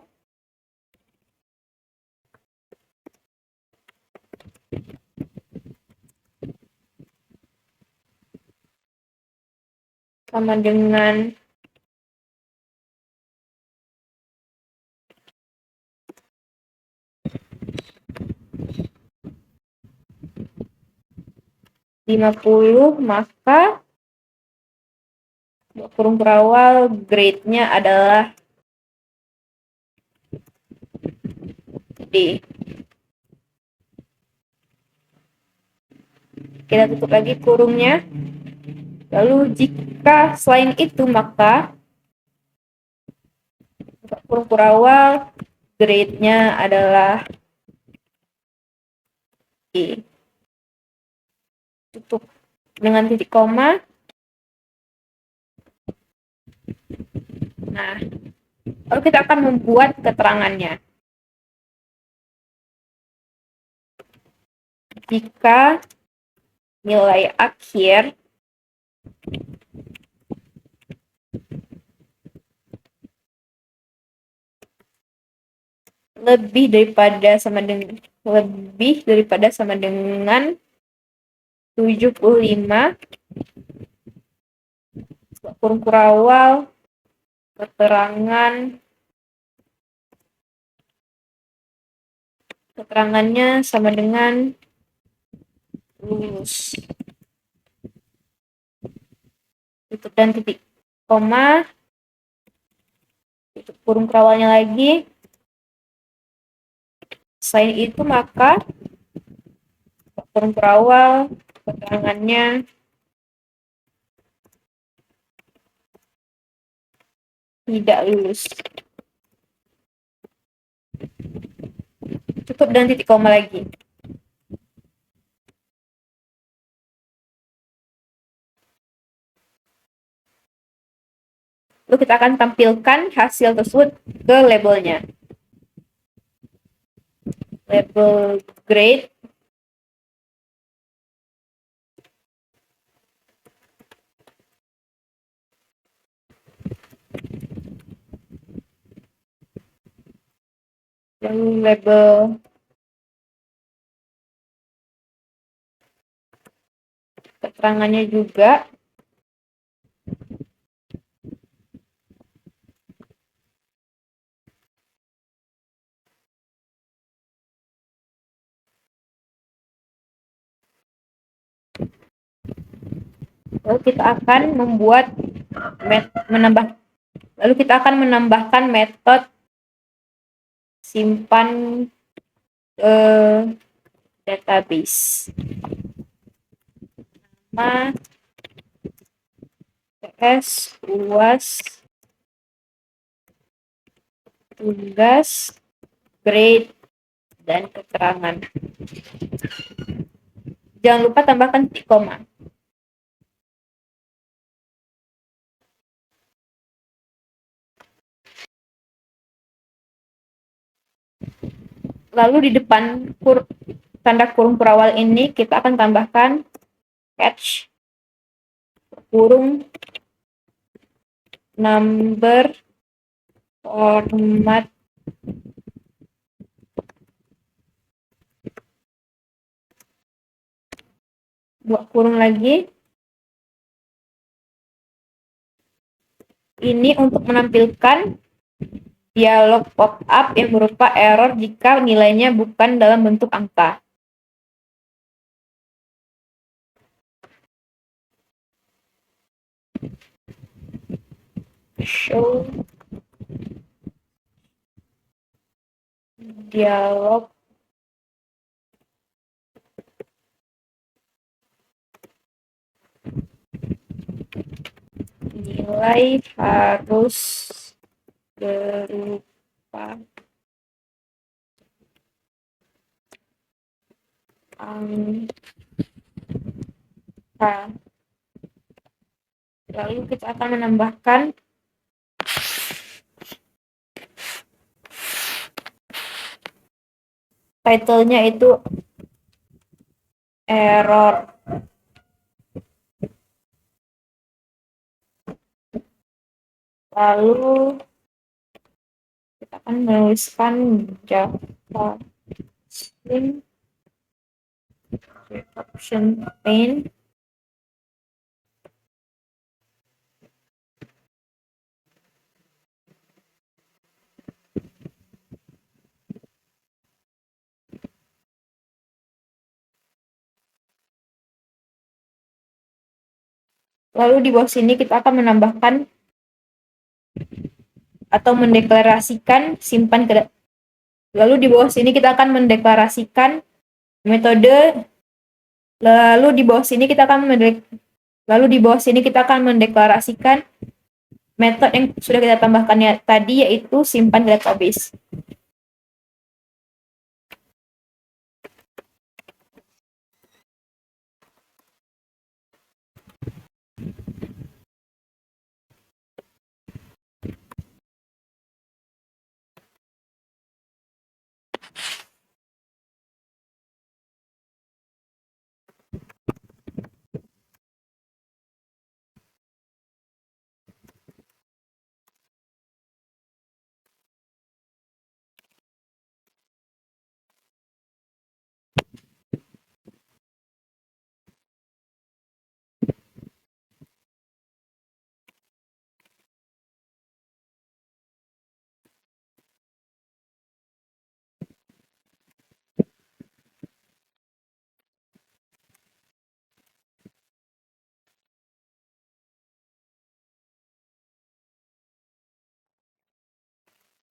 Sama dengan 50, maka kurung berawal grade-nya adalah D. Kita tutup lagi kurungnya. Lalu jika selain itu, maka kurung berawal grade-nya adalah E. Tutup dengan titik koma. Nah, lalu kita akan membuat keterangannya. Jika nilai akhir lebih daripada sama dengan 75, kurung kurawal keterangannya sama dengan lulus. Tutup dan titik koma. Tutup kurung kurawalnya lagi. Selain itu, maka kurung kurawal keterangannya tidak lulus. Tutup dan titik koma lagi. Lalu kita akan tampilkan hasil tersebut ke labelnya. Label grade. Lalu label keterangannya juga. Lalu kita akan menambahkan metode simpan database. Nama, ps, uas, tugas, grade, dan keterangan. Jangan lupa tambahkan titik koma. Lalu di depan tanda kurung kurawal ini kita akan tambahkan catch kurung number format buat kurung lagi. Ini untuk menampilkan dialog pop-up yang berupa error jika nilainya bukan dalam bentuk angka. Show dialog nilai harus berupa angka. Lalu kita akan menambahkan title-nya itu error. Lalu kita akan menuliskan Java string option pane. Lalu di bawah sini kita akan menambahkan atau mendeklarasikan simpan ke lalu di bawah sini kita akan mendeklarasikan metode lalu di bawah sini kita akan mendeklarasikan metode yang sudah kita tambahkan tadi, yaitu simpan ke database.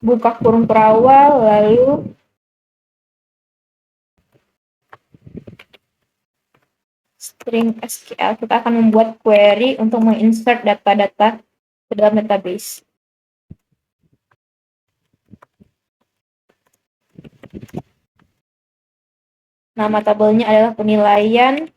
Buka kurung perawal, lalu string SQL. Kita akan membuat query untuk menginsert data-data ke dalam database. Nama tabelnya adalah penilaian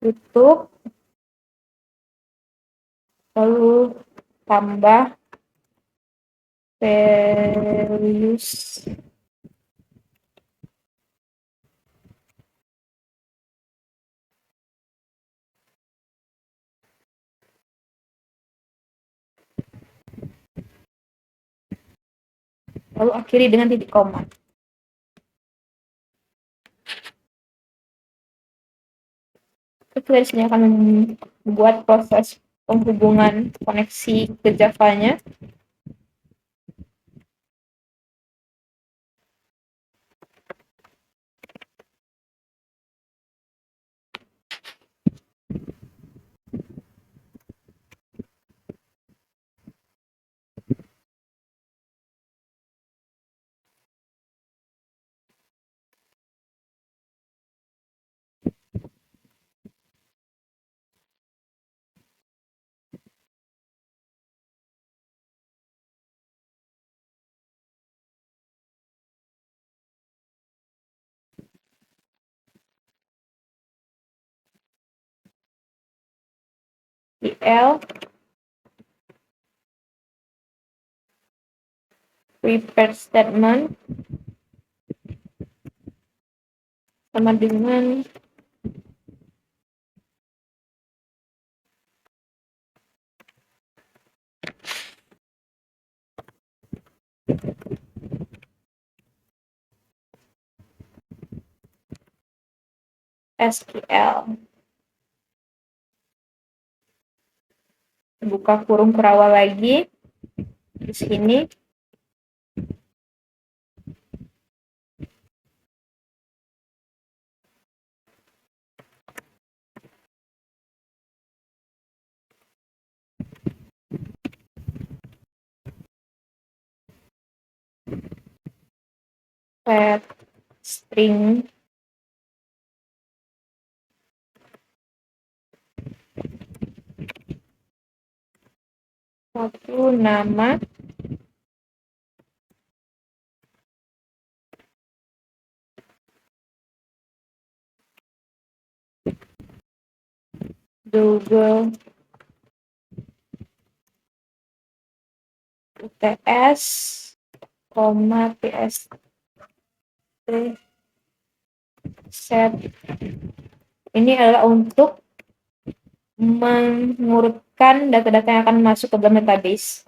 tutup, lalu tambah values lalu akhiri dengan titik koma. Kita di sini akan membuat proses penghubungan koneksi ke Java-nya. PL prepare statement sama dengan SQL. Buka kurung perawal lagi di sini. Set string satu nama Google UTS, PST set. Ini adalah untuk mengurutkan data-data yang akan masuk ke dalam database.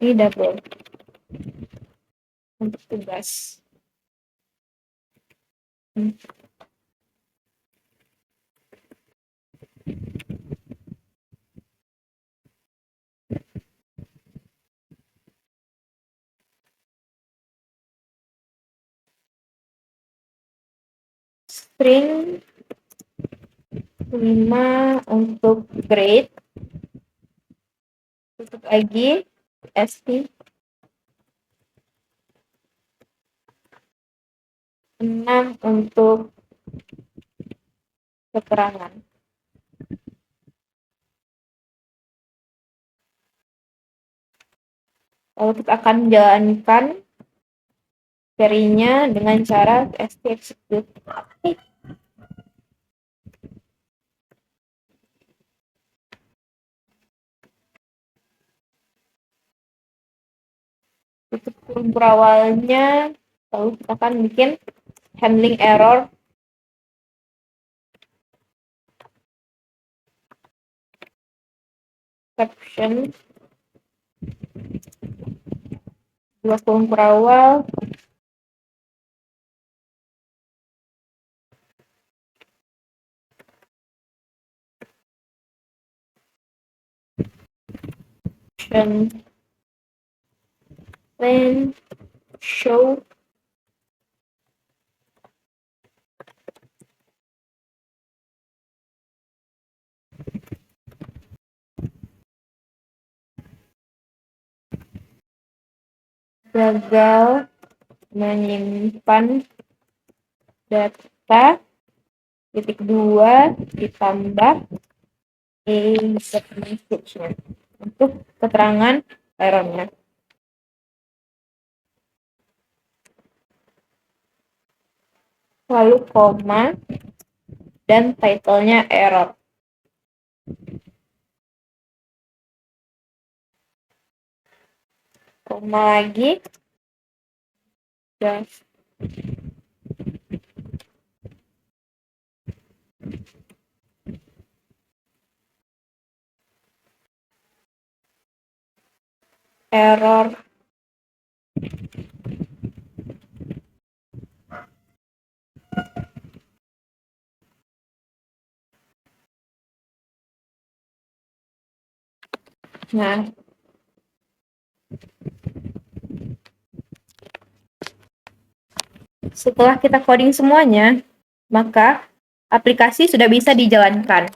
Ini double untuk tugas. String 5 untuk grade, tutup lagi st 6 untuk keterangan. Lalu kita akan menjalankan query-nya dengan cara st execute. Tutup kurung berawalnya, lalu kita akan bikin handling error exception, dua kurung berawal, dan then show gagal menyimpan data, titik 2 ditambah message-nya untuk keterangan errornya. Lalu koma dan title-nya error. Koma lagi, just error nah, setelah kita coding semuanya, maka aplikasi sudah bisa dijalankan.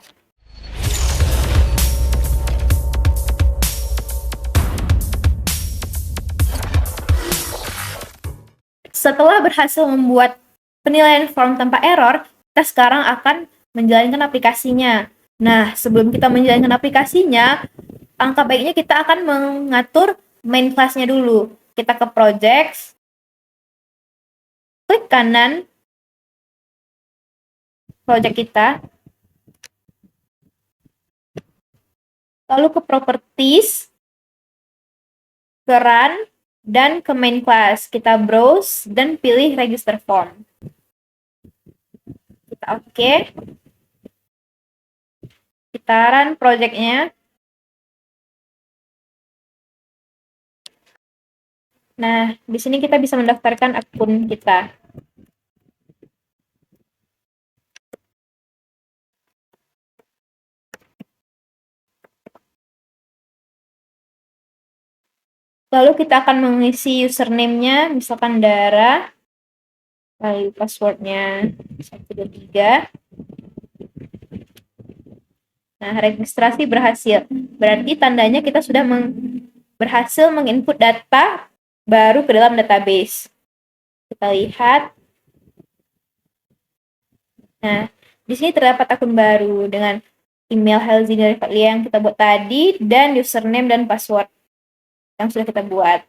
Setelah berhasil membuat penilaian form tanpa error, kita sekarang akan menjalankan aplikasinya. Nah, sebelum kita menjalankan aplikasinya, angka baiknya kita akan mengatur main class-nya dulu. Kita ke projects, klik kanan project kita, lalu ke properties, ke run, dan ke main class. Kita browse dan pilih register form. Kita oke. Kita run project-nya. Nah, di sini kita bisa mendaftarkan akun kita. Lalu kita akan mengisi username-nya, misalkan Dara, lalu password-nya 123. Nah, registrasi berhasil. Berarti tandanya kita sudah berhasil menginput data baru ke dalam database. Kita lihat. Nah, di sini terdapat akun baru dengan email Helzi dari Fatlia yang kita buat tadi dan username dan password yang sudah kita buat.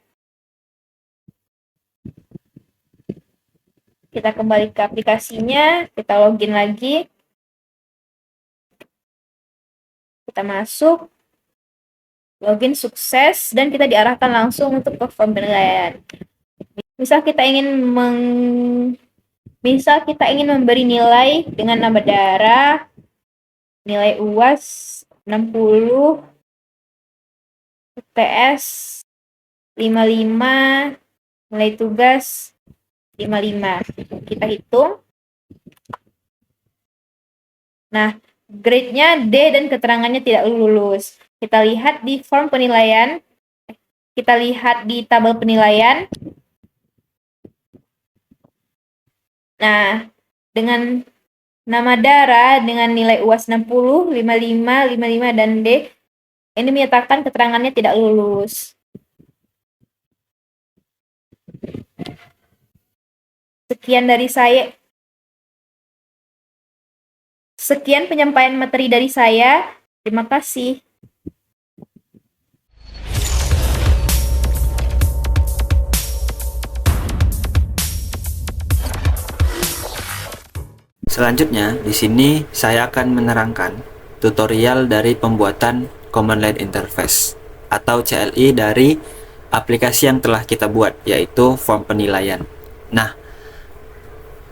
Kita kembali ke aplikasinya, kita login lagi. Kita masuk, login sukses, dan kita diarahkan langsung untuk ke form penilaian. Misal kita ingin memberi nilai dengan nama Dara, nilai UAS 60, UTS 55, nilai tugas 55. Kita hitung. Nah, grade-nya D dan keterangannya tidak lulus. Kita lihat di form penilaian. Kita lihat di tabel penilaian. Nah, dengan nama Dara dengan nilai UAS 60, 55, 55, dan D, ini menyatakan keterangannya tidak lulus. Sekian dari saya. Sekian penyampaian materi dari saya. Terima kasih. Selanjutnya, di sini saya akan menerangkan tutorial dari pembuatan Command Line Interface atau CLI dari aplikasi yang telah kita buat, yaitu form penilaian. Nah,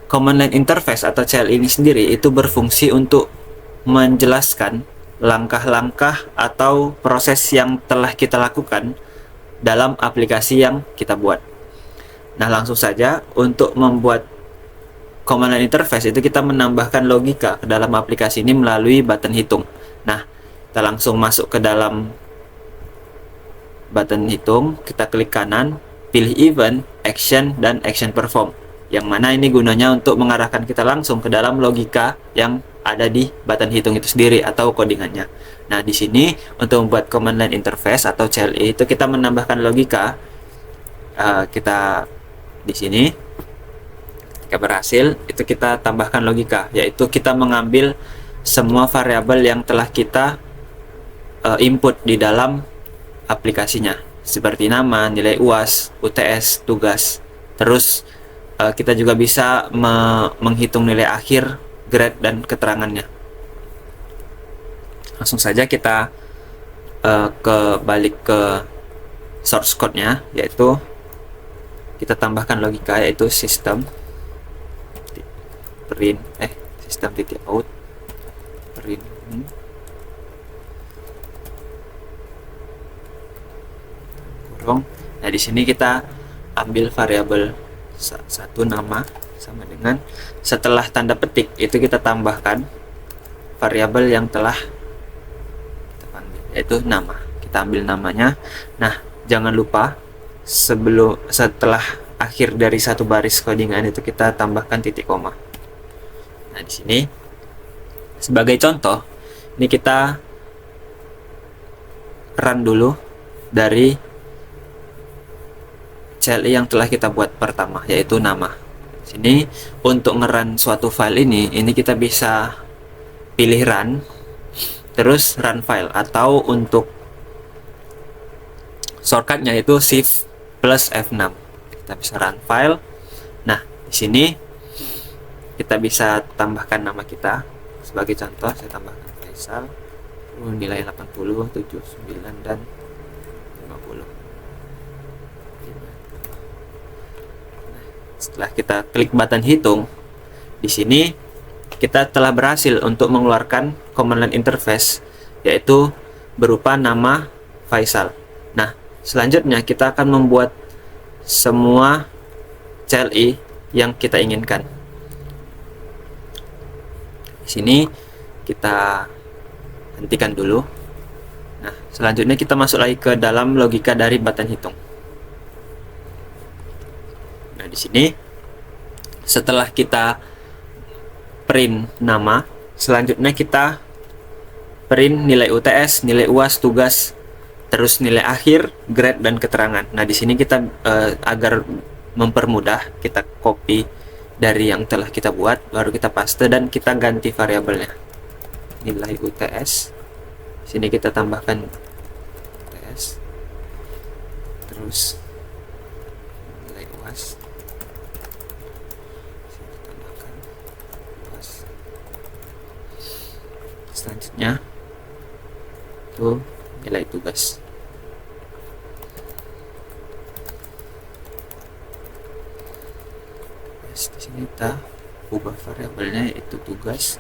Command Line Interface atau CLI ini sendiri itu berfungsi untuk menjelaskan langkah-langkah atau proses yang telah kita lakukan dalam aplikasi yang kita buat. Nah, langsung saja untuk membuat Command Line Interface itu kita menambahkan logika ke dalam aplikasi ini melalui button hitung. Nah, kita langsung masuk ke dalam button hitung, kita klik kanan, pilih event, action, dan action perform. Yang mana ini gunanya untuk mengarahkan kita langsung ke dalam logika yang ada di button hitung itu sendiri atau codingannya. Nah, di sini untuk membuat Command Line Interface atau CLI itu kita menambahkan logika. Kita di sini ketika berhasil itu kita tambahkan logika, yaitu kita mengambil semua variabel yang telah kita input di dalam aplikasinya, seperti nama, nilai UAS, UTS, tugas. Terus kita juga bisa menghitung nilai akhir, grade, dan keterangannya. Langsung saja kita balik ke source code-nya, yaitu kita tambahkan logika, yaitu sistem print sistem titik out print kurung. Nah, di sini kita ambil variabel satu nama sama dengan setelah tanda petik itu kita tambahkan variabel yang telah kita panggil, yaitu nama. Kita ambil namanya. Nah, jangan lupa setelah akhir dari satu baris codingan itu kita tambahkan titik koma. Nah, di sini sebagai contoh, ini kita run dulu dari CLI yang telah kita buat pertama, yaitu nama. Di sini untuk ngerun suatu file ini kita bisa pilih run, terus run file, atau untuk shortcutnya itu shift plus F6. Kita bisa run file. Nah, di sini kita bisa tambahkan nama kita. Sebagai contoh, saya tambahkan Faisal, nilai 80, 79, dan 50. Nah, setelah kita klik button hitung, di sini kita telah berhasil untuk mengeluarkan Command Line Interface, yaitu berupa nama Faisal. Nah, selanjutnya kita akan membuat semua CLI yang kita inginkan. Di sini kita hentikan dulu. Nah, selanjutnya kita masuk lagi ke dalam logika dari button hitung. Nah, di sini setelah kita print nama, selanjutnya kita print nilai UTS, nilai UAS, tugas, terus nilai akhir, grade, dan keterangan. Nah, di sini kita agar mempermudah, kita copy dari yang telah kita buat, baru kita paste dan kita ganti variabelnya. Nilai UTS, sini kita tambahkan UTS, terus nilai UAS, sini kita tambahkan UAS. Selanjutnya itu nilai tugas. Di sini kita ubah variabelnya, yaitu tugas.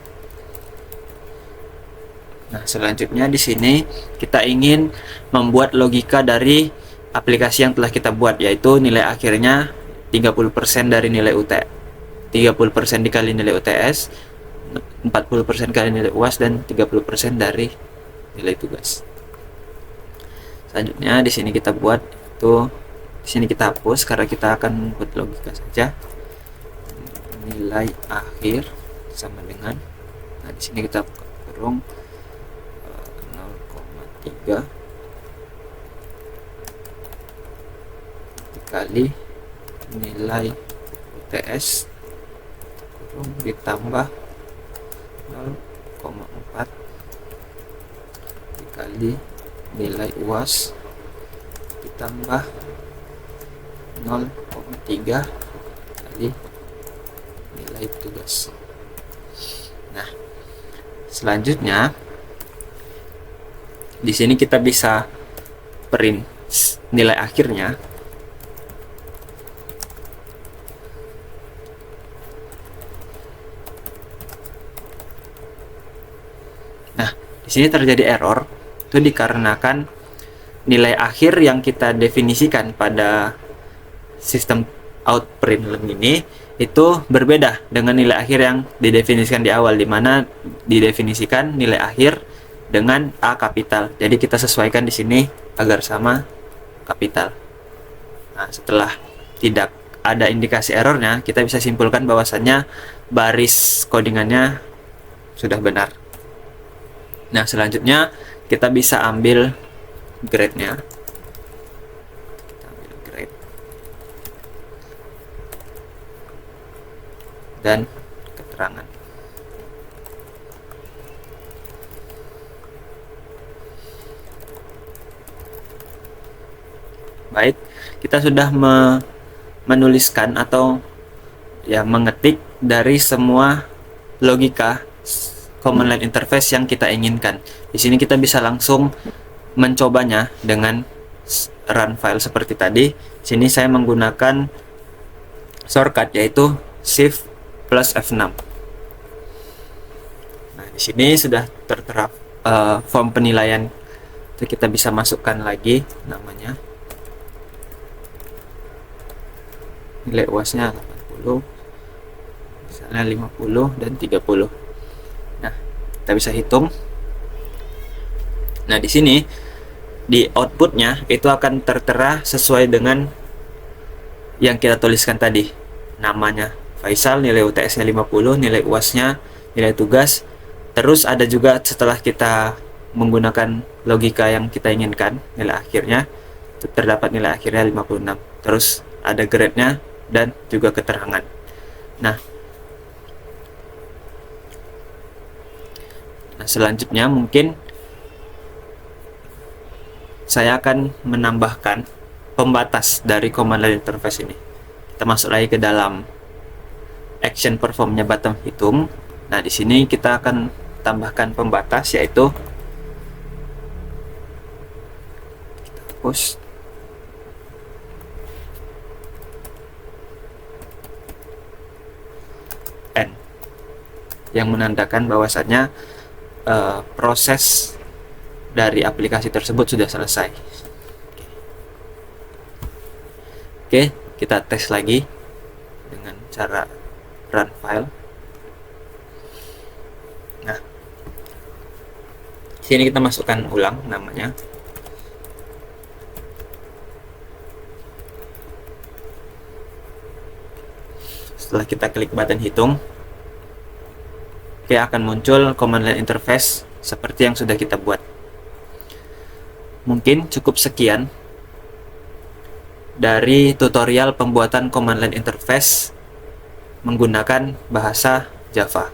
Nah, selanjutnya di sini kita ingin membuat logika dari aplikasi yang telah kita buat, yaitu nilai akhirnya 30% dari nilai UT, 30% dikali nilai UTS, 40% kali nilai UAS, dan 30% dari nilai tugas. Selanjutnya di sini kita buat itu, di sini kita hapus karena kita akan membuat logika saja. Nilai akhir sama dengan, nah di sini kita kurung 0,3 dikali nilai UTS kurung ditambah 0,4 dikali nilai UAS ditambah 0,3 kali nilai tugas. Nah, selanjutnya di sini kita bisa print nilai akhirnya. Nah, di sini terjadi error itu dikarenakan nilai akhir yang kita definisikan pada sistem outprint ini itu berbeda dengan nilai akhir yang didefinisikan di awal, di mana didefinisikan nilai akhir dengan A kapital. Jadi kita sesuaikan di sini agar sama kapital. Nah, setelah tidak ada indikasi errornya, kita bisa simpulkan bahwasannya baris codingannya sudah benar. Nah, selanjutnya kita bisa ambil grade-nya. Kita ambil grade dan keterangan. Baik, kita sudah menuliskan atau ya mengetik dari semua logika command line interface yang kita inginkan. Di sini kita bisa langsung mencobanya dengan run file seperti tadi. Sini saya menggunakan shortcut yaitu Shift plus F6. Nah, di sini sudah tertera form penilaian. Itu kita bisa masukkan lagi namanya. Nilai UASnya 80, misalnya 50 dan 30. Nah, kita bisa hitung. Nah, di sini di outputnya itu akan tertera sesuai dengan yang kita tuliskan tadi. Namanya Faisal, nilai UTS-nya 50, nilai UAS-nya, nilai tugas. Terus ada juga setelah kita menggunakan logika yang kita inginkan, nilai akhirnya terdapat nilai akhirnya 56. Terus ada grade-nya dan juga keterangan. Nah, selanjutnya mungkin saya akan menambahkan pembatas dari command line interface ini. Kita masuk lagi ke dalam action performnya bottom hitung. Nah, di sini kita akan tambahkan pembatas, yaitu kita hapus N, yang menandakan bahwasannya proses dari aplikasi tersebut sudah selesai. Oke, kita tes lagi dengan cara run file. Nah, sini kita masukkan ulang namanya. Setelah kita klik button hitung, oke, akan muncul command line interface seperti yang sudah kita buat. Mungkin cukup sekian dari tutorial pembuatan command line interface menggunakan bahasa Java.